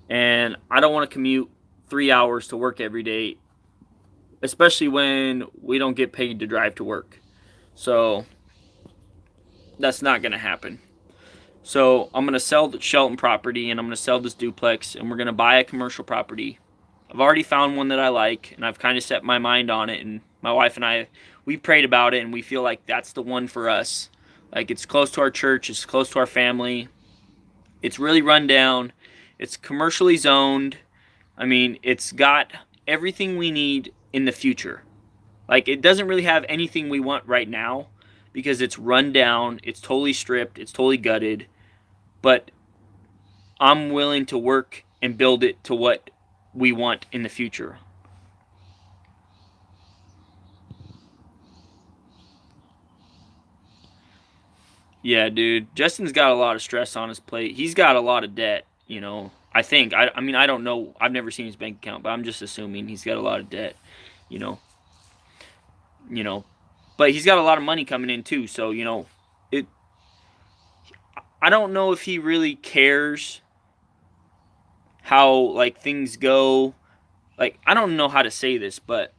Speaker 1: and I don't want to commute 3 hours to work every day, especially when we don't get paid to drive to work. So that's not gonna happen. So I'm gonna sell the Shelton property, and I'm gonna sell this duplex, and we're gonna buy a commercial property. I've already found one that I like, and I've kind of set my mind on it, and my wife and I, we prayed about it, and we feel like that's the one for us. Like, it's close to our church, it's close to our family, it's really run down, it's commercially zoned. I mean, it's got everything we need in the future. Like, it doesn't really have anything we want right now, because it's run down, it's totally stripped, it's totally gutted, but I'm willing to work and build it to what we want in the future. Yeah, dude. Justin's got a lot of stress on his plate. He's got a lot of debt, I think. I mean, I don't know. I've never seen his bank account, but I'm just assuming he's got a lot of debt, you know. You know. But he's got a lot of money coming in too, so, it I don't know if he really cares how, like, things go. Like, I don't know how to say this, but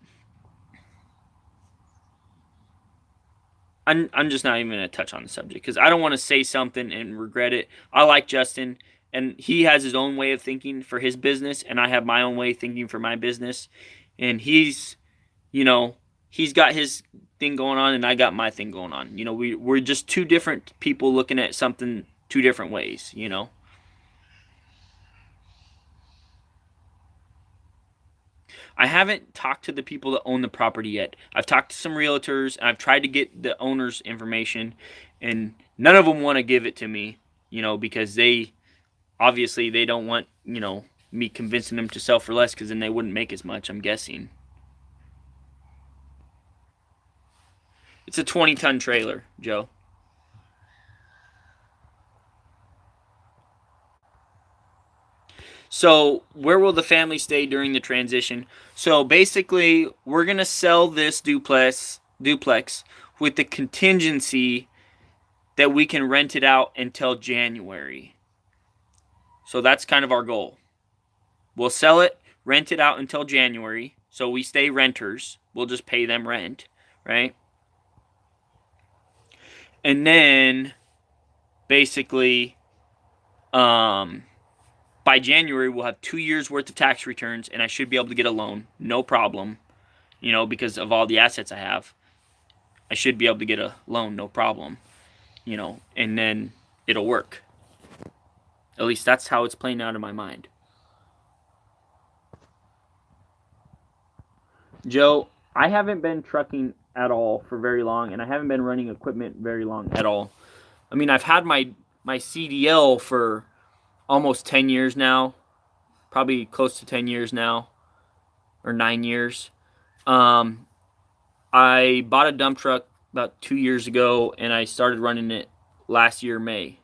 Speaker 1: I'm just not even going to touch on the subject, because I don't want to say something and regret it. I like Justin, and he has his own way of thinking for his business, and I have my own way of thinking for my business. And you know, he's got his thing going on, and I got my thing going on. We're just two different people looking at something two different ways. I haven't talked to the people that own the property yet. I've talked to some realtors, and I've tried to get the owner's information, and none of them want to give it to me, because they obviously they don't want, me convincing them to sell for less, because then they wouldn't make as much, I'm guessing. It's a 20-ton trailer, Joe. So where will the family stay during the transition? So basically, we're gonna sell this duplex with the contingency that we can rent it out until January. So that's kind of our goal. We'll sell it, rent it out until January, so we stay renters. We'll just pay them rent, right? And then basically, by January we'll have 2 years worth of tax returns, and I should be able to get a loan, no problem. Because of all the assets I have, I should be able to get a loan, no problem. And then it'll work. At least that's how it's playing out in my mind. Joe, I haven't been trucking at all for very long, and I haven't been running equipment very long at all. I mean, I've had my CDL for almost 10 years now, probably close to 10 years now, or 9 years. I bought a dump truck about 2 years ago, and I started running it last year, May.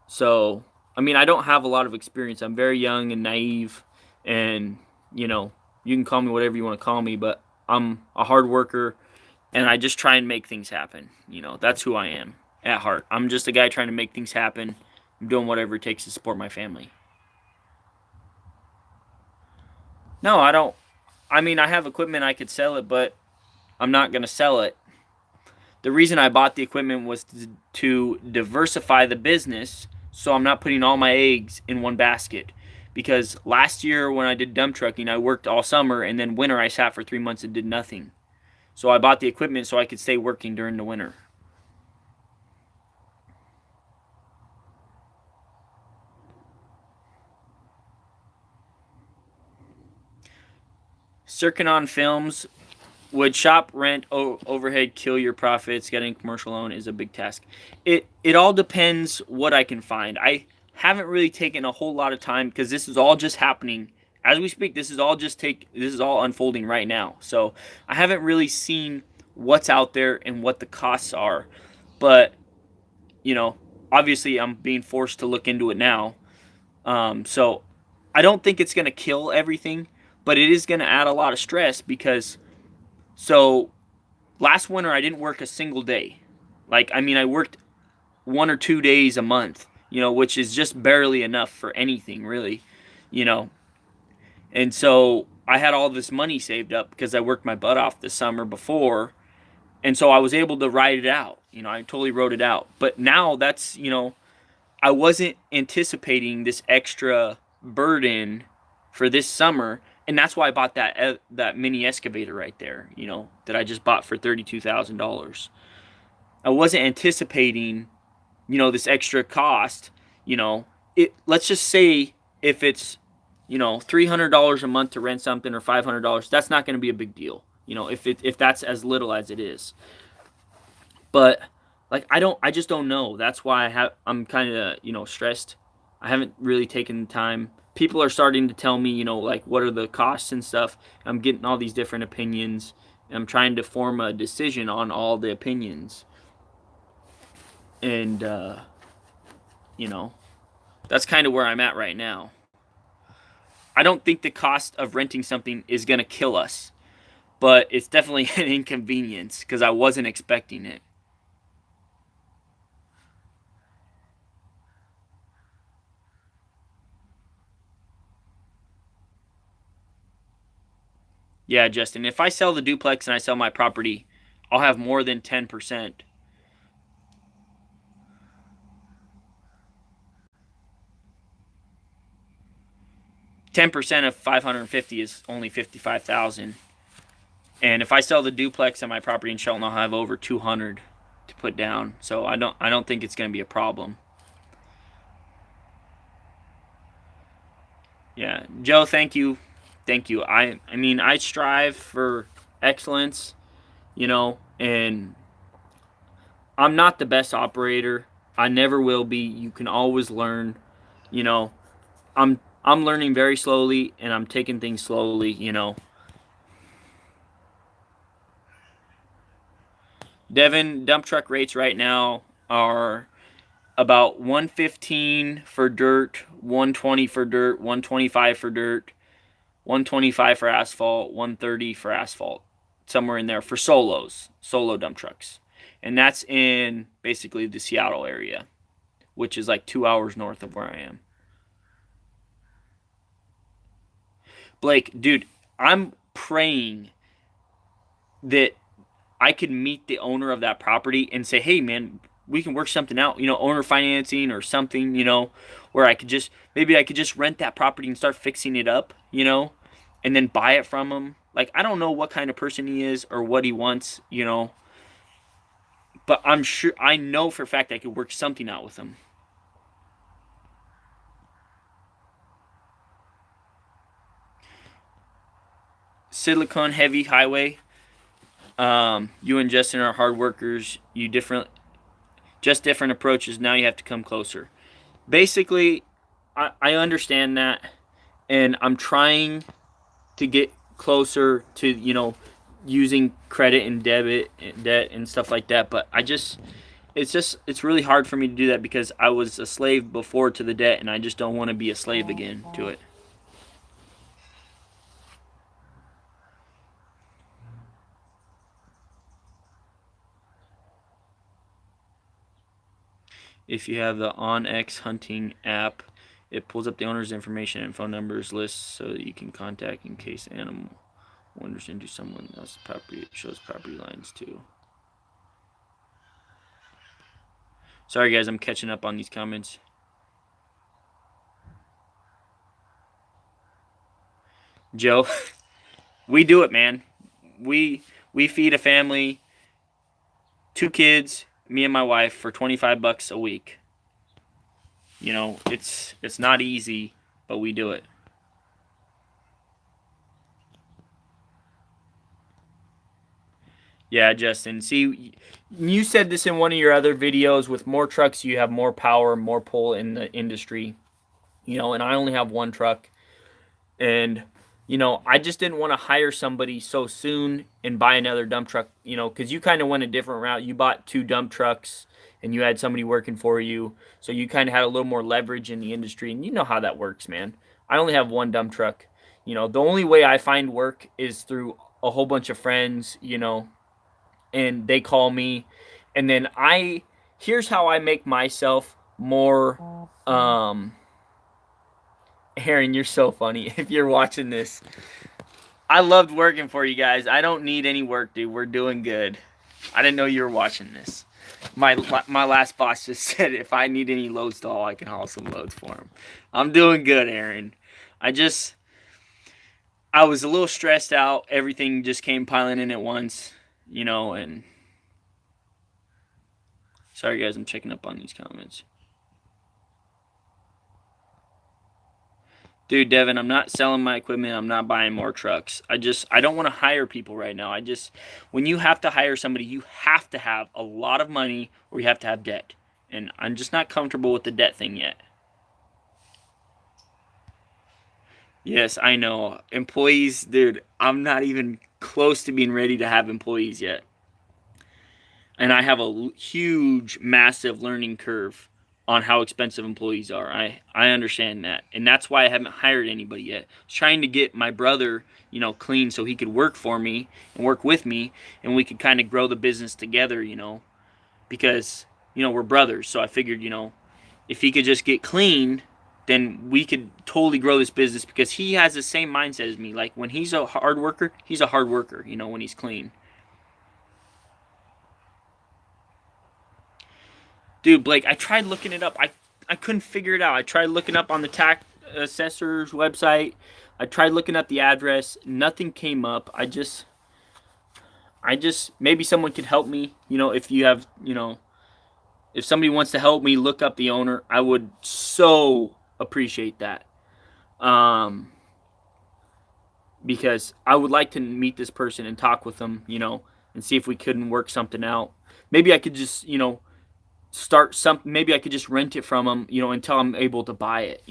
Speaker 1: So, I mean, I don't have a lot of experience. I'm very young and naive, and, you can call me whatever you want to call me, but I'm a hard worker, and I just try and make things happen. That's who I am at heart. I'm just a guy trying to make things happen. I'm doing whatever it takes to support my family. No, I don't. I mean, I have equipment, I could sell it, but I'm not going to sell it. The reason I bought the equipment was to diversify the business, so I'm not putting all my eggs in one basket. Because last year when I did dump trucking, I worked all summer, and then winter I sat for 3 months and did nothing. So I bought the equipment so I could stay working during the winter. Circunon Films, would shop rent overhead kill your profits? Getting a commercial loan is a big task. It all depends what I can find. I haven't really taken a whole lot of time because this is all just happening as we speak. This is all unfolding right now. So I haven't really seen what's out there and what the costs are. But obviously I'm being forced to look into it now. So I don't think it's going to kill everything, but it is going to add a lot of stress because last winter I didn't work a single day. I worked 1 or 2 days a month, which is just barely enough for anything really, And so I had all this money saved up because I worked my butt off the summer before. And so I was able to ride it out. I totally wrote it out. But now that's, I wasn't anticipating this extra burden for this summer, and that's why I bought that mini excavator right there, that I just bought for $32,000. I wasn't anticipating, this extra cost. Let's just say if it's, $300 a month to rent something or $500, that's not going to be a big deal. If that's as little as it is. But I just don't know. That's why I'm kind of, stressed. I haven't really taken the time. People are starting to tell me, what are the costs and stuff. I'm getting all these different opinions. And I'm trying to form a decision on all the opinions. And, that's kind of where I'm at right now. I don't think the cost of renting something is going to kill us. But it's definitely an inconvenience because I wasn't expecting it. Yeah, Justin, if I sell the duplex and I sell my property, I'll have more than 10%. $10% of 550 is only 55,000. And if I sell the duplex and my property in Shelton, I'll have over 200 to put down. So I don't think it's going to be a problem. Yeah, Joe, thank you. Thank you. I mean, I strive for excellence, and I'm not the best operator. I never will be. You can always learn. I'm learning very slowly, and I'm taking things slowly. Devin, dump truck rates right now are about 115 for dirt, 120 for dirt, 125 for dirt, 125 for asphalt, 130 for asphalt, somewhere in there for solo dump trucks. And that's in basically the Seattle area, which is like 2 hours north of where I am. Blake, dude, I'm praying that I could meet the owner of that property and say, hey, man, we can work something out, owner financing or something, where maybe I could just rent that property and start fixing it up, and then buy it from him. Like, I don't know what kind of person he is or what he wants, but I know for a fact I could work something out with him. Silicon heavy highway. You and Justin are hard workers. Different approaches. Now you have to come closer. Basically, I understand that, and I'm trying to get closer to using credit and debit and debt and stuff like that. But it's really hard for me to do that because I was a slave before to the debt, and I just don't want to be a slave again to it. If you have the OnX hunting app, it pulls up the owner's information and phone numbers list so that you can contact in case animal wanders into someone else's property. It shows property lines too. Sorry guys, I'm catching up on these comments. Joe, we do it, man. We feed a family, 2 kids, me and my wife, for $25 a week. It's not easy, but we do it. Yeah, Justin. See, you said this in one of your other videos. With more trucks, you have more power, more pull in the industry. And I only have 1 truck. And, I just didn't want to hire somebody so soon and buy another dump truck, because you kind of went a different route. You bought 2 dump trucks and you had somebody working for you. So you kind of had a little more leverage in the industry. And you know how that works, man. I only have 1 dump truck. The only way I find work is through a whole bunch of friends, and they call me. And then here's how I make myself more, Aaron, you're so funny. If you're watching this, I loved working for you guys. I don't need any work, dude. We're doing good. I didn't know you were watching this. My last boss just said if I need any loads to haul, I can haul some loads for him. I'm doing good, Aaron. I was a little stressed out. Everything just came piling in at once, and sorry guys, I'm checking up on these comments. Dude, Devin, I'm not selling my equipment. I'm not buying more trucks. I don't want to hire people right now. When you have to hire somebody, you have to have a lot of money or you have to have debt. And I'm just not comfortable with the debt thing yet. Yes, I know. Employees, dude, I'm not even close to being ready to have employees yet. And I have a huge, massive learning curve on how expensive employees are. I understand that. And that's why I haven't hired anybody yet. I was trying to get my brother, clean so he could work for me and work with me and we could kind of grow the business together, because, we're brothers. So I figured, if he could just get clean, then we could totally grow this business because he has the same mindset as me. Like when he's a hard worker, when he's clean. Dude, Blake, I tried looking it up. I couldn't figure it out. I tried looking up on the tax assessor's website. I tried looking up the address. Nothing came up. I just maybe someone could help me. If you have, if somebody wants to help me look up the owner, I would so appreciate that. Because I would like to meet this person and talk with them, and see if we couldn't work something out. Maybe I could just, maybe I could just rent it from them, until I'm able to buy it,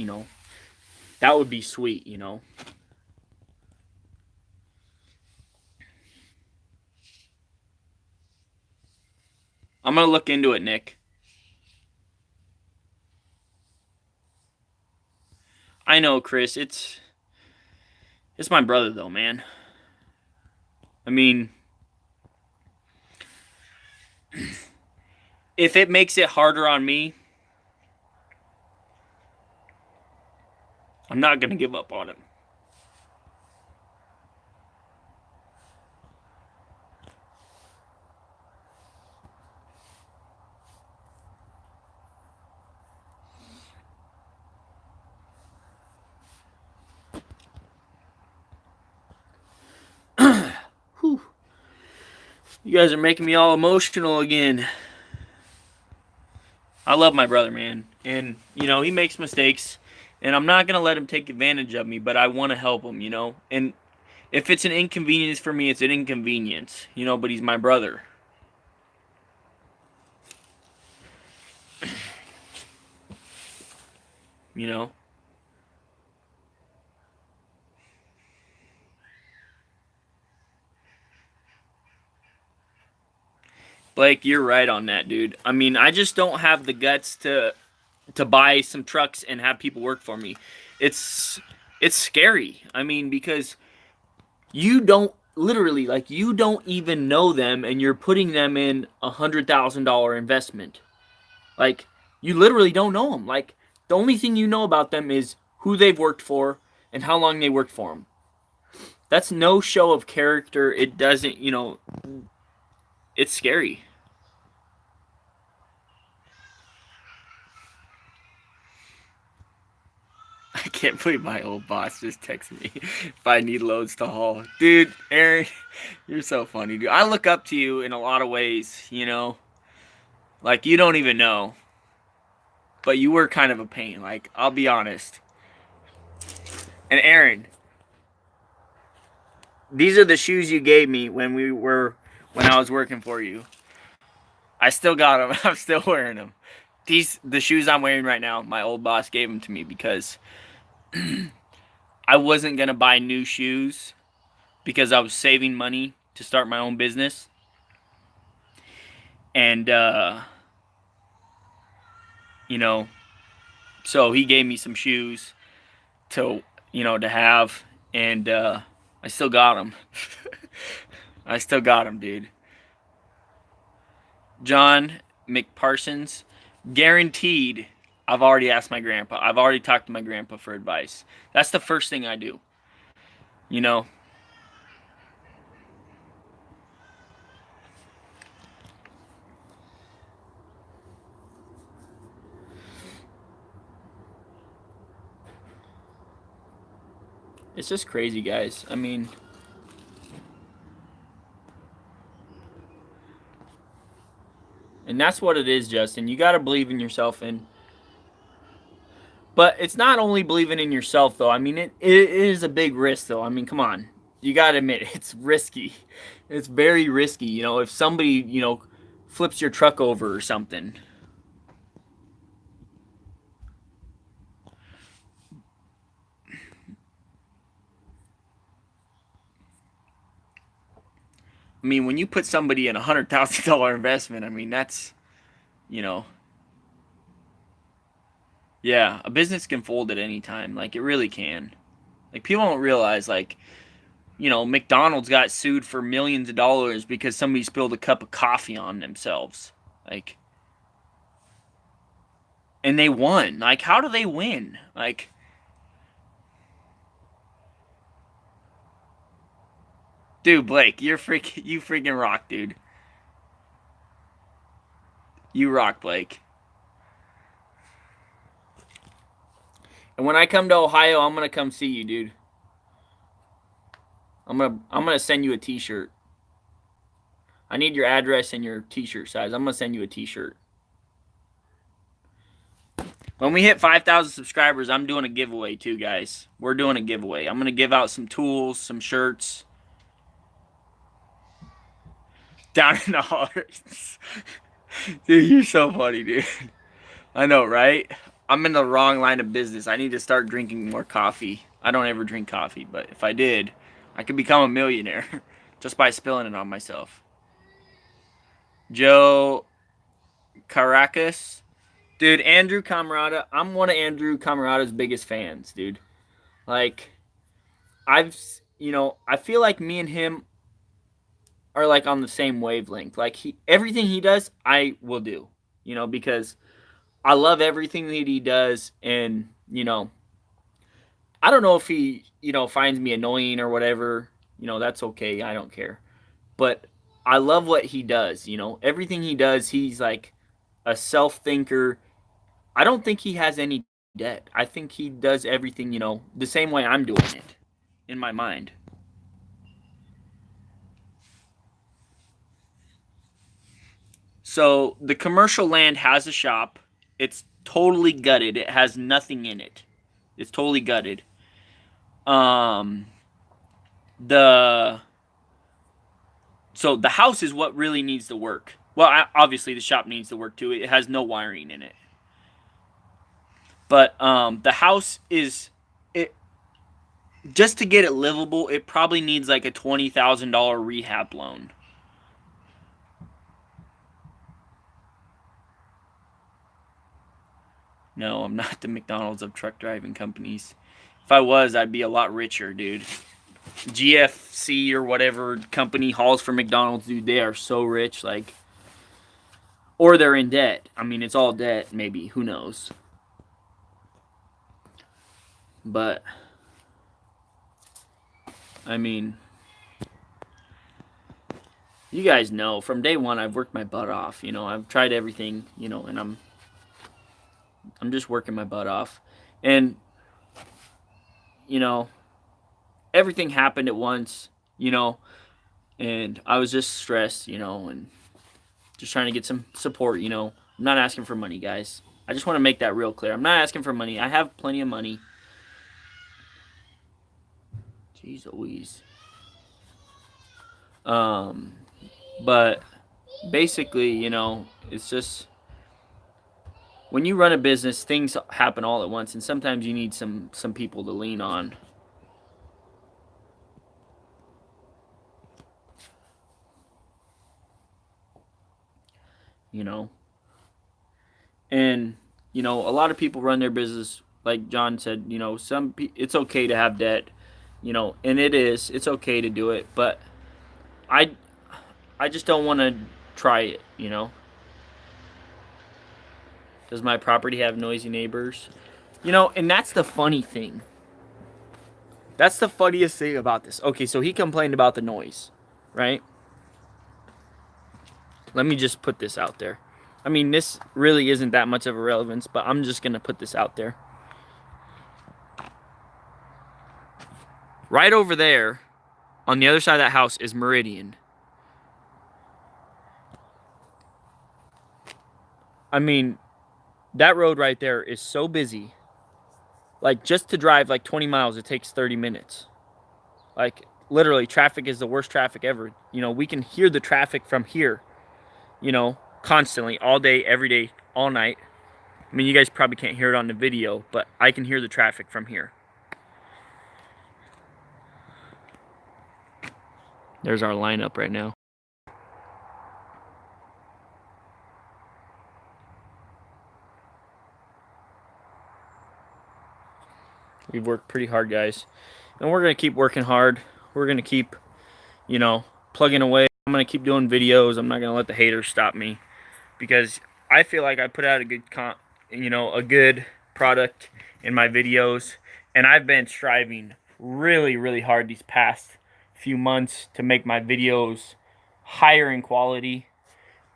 Speaker 1: That would be sweet, I'm gonna look into it, Nick. I know, Chris. It's my brother, though, man. I mean, if it makes it harder on me, I'm not gonna give up on him. Whew. You guys are making me all emotional again. I love my brother, man. And, you know, he makes mistakes. And I'm not going to let him take advantage of me, but I want to help him, you know. And if it's an inconvenience for me, it's an inconvenience, you know, but he's my brother. You know? Blake, you're right on that, dude. I mean, I just don't have the guts to buy some trucks and have people work for me. It's scary. I mean, because you don't literally, like, you don't even know them, and you're putting them in $100,000 investment. Like, you literally don't know them. Like, the only thing you know about them is who they've worked for and how long they worked for them. That's no show of character. It doesn't, you know, it's scary. I can't believe my old boss just texted me if I need loads to haul. Dude, Aaron, you're so funny, dude. I look up to you in a lot of ways, you know. Like, you don't even know. But you were kind of a pain, like, I'll be honest. And Aaron, these are the shoes you gave me when I was working for you. I still got them. I'm still wearing them. The shoes I'm wearing right now, my old boss gave them to me because I wasn't going to buy new shoes because I was saving money to start my own business. And, you know, so he gave me some shoes to, you know, to have. And I still got them. I still got them, dude. John McParsons, guaranteed. I've already asked my grandpa. I've already talked to my grandpa for advice. That's the first thing I do. You know? It's just crazy, guys. I mean, and that's what it is, Justin. You got to believe in yourself. But it's not only believing in yourself, though. I mean, it is a big risk, though. I mean, come on. You got to admit, it's risky. It's very risky. You know, if somebody, you know, flips your truck over or something. I mean, when you put somebody in $100,000 investment, I mean, that's, you know, yeah, a business can fold at any time. Like, it really can. Like, people don't realize, like, you know, McDonald's got sued for millions of dollars because somebody spilled a cup of coffee on themselves. Like, and they won. Like, how do they win? Like, dude, Blake, you freaking rock, dude. You rock, Blake. And when I come to Ohio, I'm gonna come see you, dude. I'm gonna send you a T-shirt. I need your address and your T-shirt size. I'm gonna send you a T-shirt. When we hit 5,000 subscribers, I'm doing a giveaway too, guys. We're doing a giveaway. I'm gonna give out some tools, some shirts. Down in the hollers. Dude, you're so funny, dude. I know, right? I'm in the wrong line of business. I need to start drinking more coffee. I don't ever drink coffee, but if I did, I could become a millionaire just by spilling it on myself. Joe Caracas. Dude, Andrew Camarada, I'm one of Andrew Camarada's biggest fans, dude. Like, I feel like me and him are like on the same wavelength. Like, everything he does, I will do, because I love everything that he does. And, I don't know if he, finds me annoying or whatever. That's okay. I don't care. But I love what he does. Everything he does, he's like a self thinker. I don't think he has any debt. I think he does everything, the same way I'm doing it in my mind. So the commercial land has a shop. It's totally gutted. It has nothing in it. It's totally gutted. Um, the so the house is what really needs to work. Well, obviously the shop needs to work too. It has no wiring in it. But the house is it just to get it livable. It probably needs like a $20,000 rehab loan. No, I'm not the McDonald's of truck driving companies. If I was, I'd be a lot richer, dude. GFC or whatever company hauls for McDonald's, dude, they are so rich, like, or they're in debt. I mean, it's all debt, maybe. Who knows? But, I mean, you guys know, from day one, I've worked my butt off. I've tried everything, and I'm just working my butt off. And, everything happened at once, and I was just stressed, and just trying to get some support, I'm not asking for money, guys. I just want to make that real clear. I'm not asking for money. I have plenty of money. Jeez Louise. But basically, it's just when you run a business, things happen all at once, and sometimes you need some people to lean on. And a lot of people run their business like John said. It's okay to have debt, and it's okay to do it, but I I just don't want to try it. Does my property have noisy neighbors? And that's the funny thing. That's the funniest thing about this. Okay, so he complained about the noise, right? Let me just put this out there. I mean, this really isn't that much of a relevance, but I'm just going to put this out there. Right over there, on the other side of that house, is Meridian. I mean, that road right there is so busy. Like, just to drive like 20 miles, it takes 30 minutes. Like, literally, traffic is the worst traffic ever. We can hear the traffic from here, constantly, all day, every day, all night. I mean, you guys probably can't hear it on the video, but I can hear the traffic from here. There's our lineup right now. We've worked pretty hard, guys. And we're going to keep working hard. We're going to keep, plugging away. I'm going to keep doing videos. I'm not going to let the haters stop me. Because I feel like I put out a good a good product in my videos. And I've been striving really, really hard these past few months to make my videos higher in quality.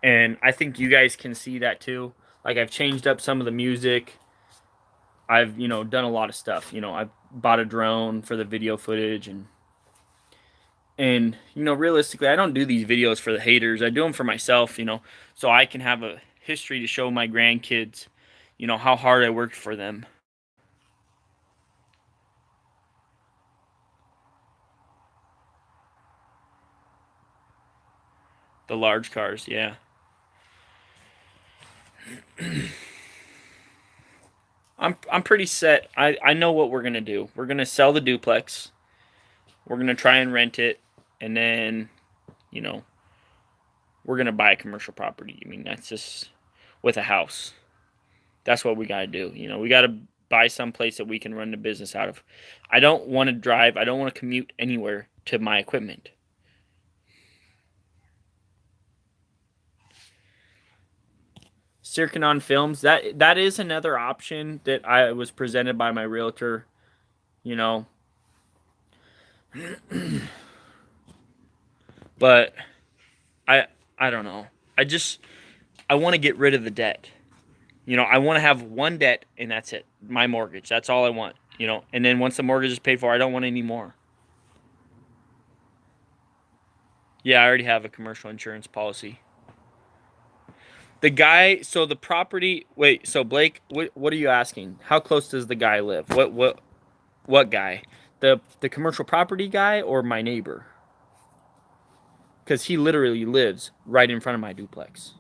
Speaker 1: And I think you guys can see that too. Like, I've changed up some of the music. I've, done a lot of stuff. I've bought a drone for the video footage, and realistically, I don't do these videos for the haters. I do them for myself, so I can have a history to show my grandkids, how hard I worked for them. The large cars, yeah. I'm pretty set. I know what we're gonna do. We're gonna sell the duplex. We're gonna try and rent it, and then, we're gonna buy a commercial property. I mean, that's just with a house. That's what we got to do. You know, we got to buy some place that we can run the business out of. I don't want to drive. I don't want to commute anywhere to my equipment. Circanon Films, that is another option that I was presented by my realtor, you know. But I don't know. I want to get rid of the debt. You know, I want to have one debt and that's it. My mortgage. That's all I want, you know. And then once the mortgage is paid for, I don't want any more. Yeah, I already have a commercial insurance policy. The guy, so the property, wait, so Blake, what are you asking? How close does the guy live? What guy? The commercial property guy or my neighbor? Because he literally lives right in front of my duplex.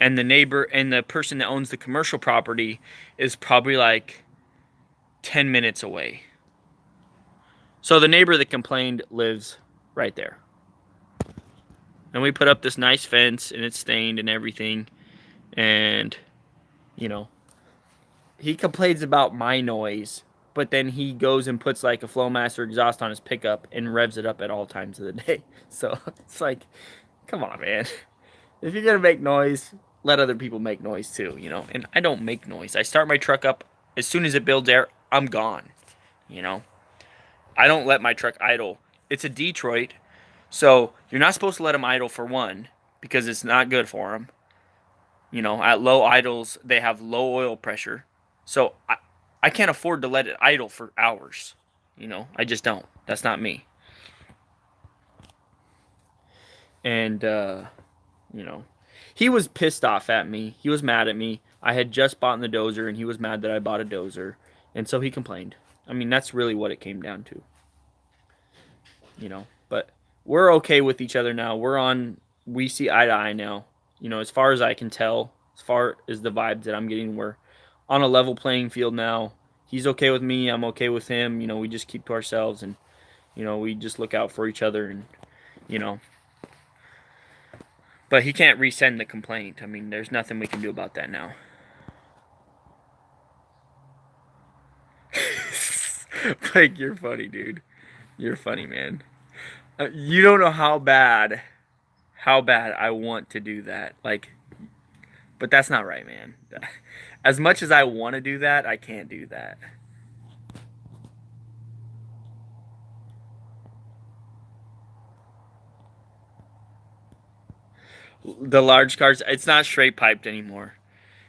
Speaker 1: And the neighbor and the person that owns the commercial property is probably like 10 minutes away. So the neighbor that complained lives right there. And we put up this nice fence and it's stained and everything. And, you know, he complains about my noise, but then he goes and puts like a Flowmaster exhaust on his pickup and revs it up at all times of the day. So it's like, come on, man. If you're going to make noise, let other people make noise too, you know. And I don't make noise. I start my truck up. As soon as it builds air, I'm gone, you know. I don't let my truck idle. It's a Detroit, so you're not supposed to let them idle for one because it's not good for them. You know, at low idles, they have low oil pressure. So I can't afford to let it idle for hours. You know, I just don't. That's not me. And, you know, he was pissed off at me. He was mad at me. I had just bought the dozer, and he was mad that I bought a dozer. And so he complained. I mean, that's really what it came down to. You know, but we're okay with each other now. We see eye to eye now. You know, as far as I can tell, as far as the vibes that I'm getting, we're on a level playing field now. He's okay with me. I'm okay with him. You know, we just keep to ourselves and, you know, we just look out for each other and, you know. But he can't resend the complaint. I mean, there's nothing we can do about that now. Like, you're funny, dude. You're funny, man. You don't know how bad I want to do that. Like, but that's not right, man. As much as I want to do that, I can't do that. The large cars, it's not straight piped anymore.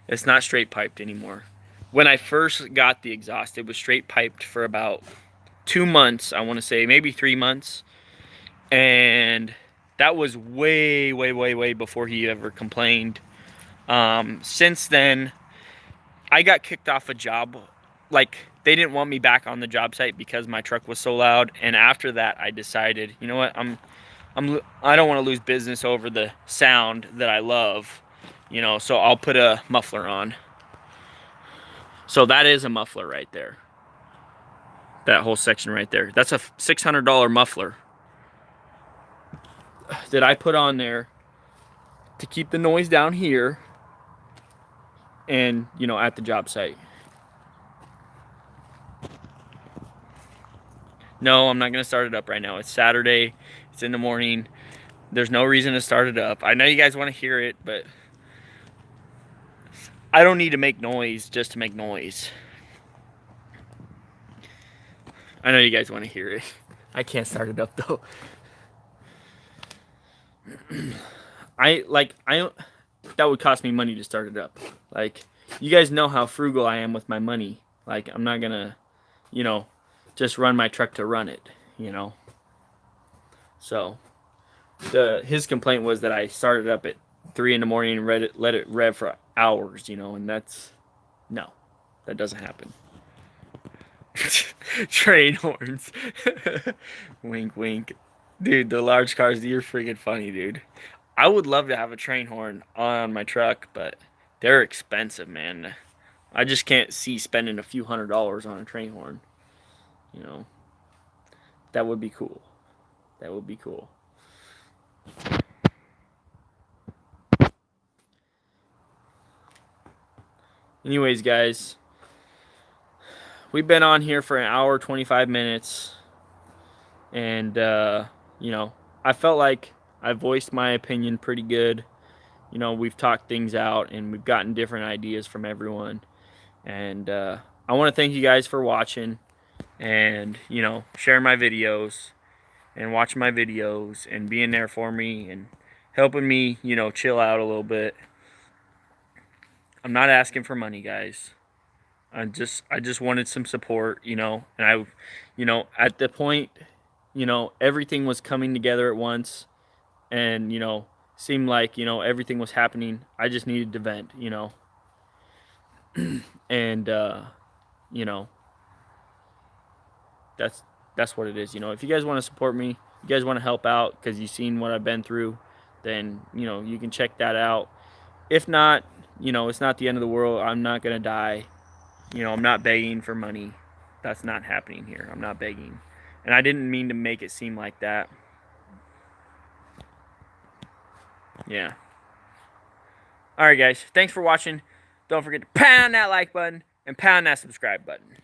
Speaker 1: It's not straight piped anymore. When I first got the exhaust, it was straight piped for about 2 months, I want to say, maybe 3 months. And that was way, way, way, way before he ever complained. Since then, I got kicked off a job. Like, they didn't want me back on the job site because my truck was so loud. And after that, I decided, you know what, I don't want to lose business over the sound that I love, you know, so I'll put a muffler on. So that is a muffler right there. That whole section right there. That's a $600 muffler that I put on there to keep the noise down here and, you know, at the job site. No, I'm not going to start it up right now. It's Saturday. It's in the morning. There's no reason to start it up. I know you guys want to hear it, but I don't need to make noise just to make noise. I know you guys want to hear it. I can't start it up though. That would cost me money to start it up. Like, you guys know how frugal I am with my money. Like, I'm not gonna, you know, just run my truck to run it, you know. So his complaint was that I started up at 3 in the morning and let it rev for hours, you know, and no, that doesn't happen. Train horns. Wink, wink. Dude, the large cars, you're freaking funny, dude. I would love to have a train horn on my truck, but they're expensive, man. I just can't see spending a few $100s on a train horn. You know, that would be cool. That would be cool. Anyways, guys, we've been on here for an hour, 25 minutes. And, you know, I felt like I voiced my opinion pretty good. You know, we've talked things out and we've gotten different ideas from everyone. And I want to thank you guys for watching and, you know, sharing my videos and watching my videos and being there for me and helping me, you know, chill out a little bit. I'm not asking for money, guys. I just wanted some support, you know, and you know, at the point, you know, everything was coming together at once and, you know, seemed like, you know, everything was happening. I just needed to vent, you know. And you know, that's what it is. You know, if you guys want to support me, you guys want to help out because you've seen what I've been through, then, you know, you can check that out. If not, you know, it's not the end of the world. I'm not gonna die. You know, I'm not begging for money. That's not happening here. I'm not begging. And I didn't mean to make it seem like that. Yeah. Alright, guys. Thanks for watching. Don't forget to pound that like button and pound that subscribe button.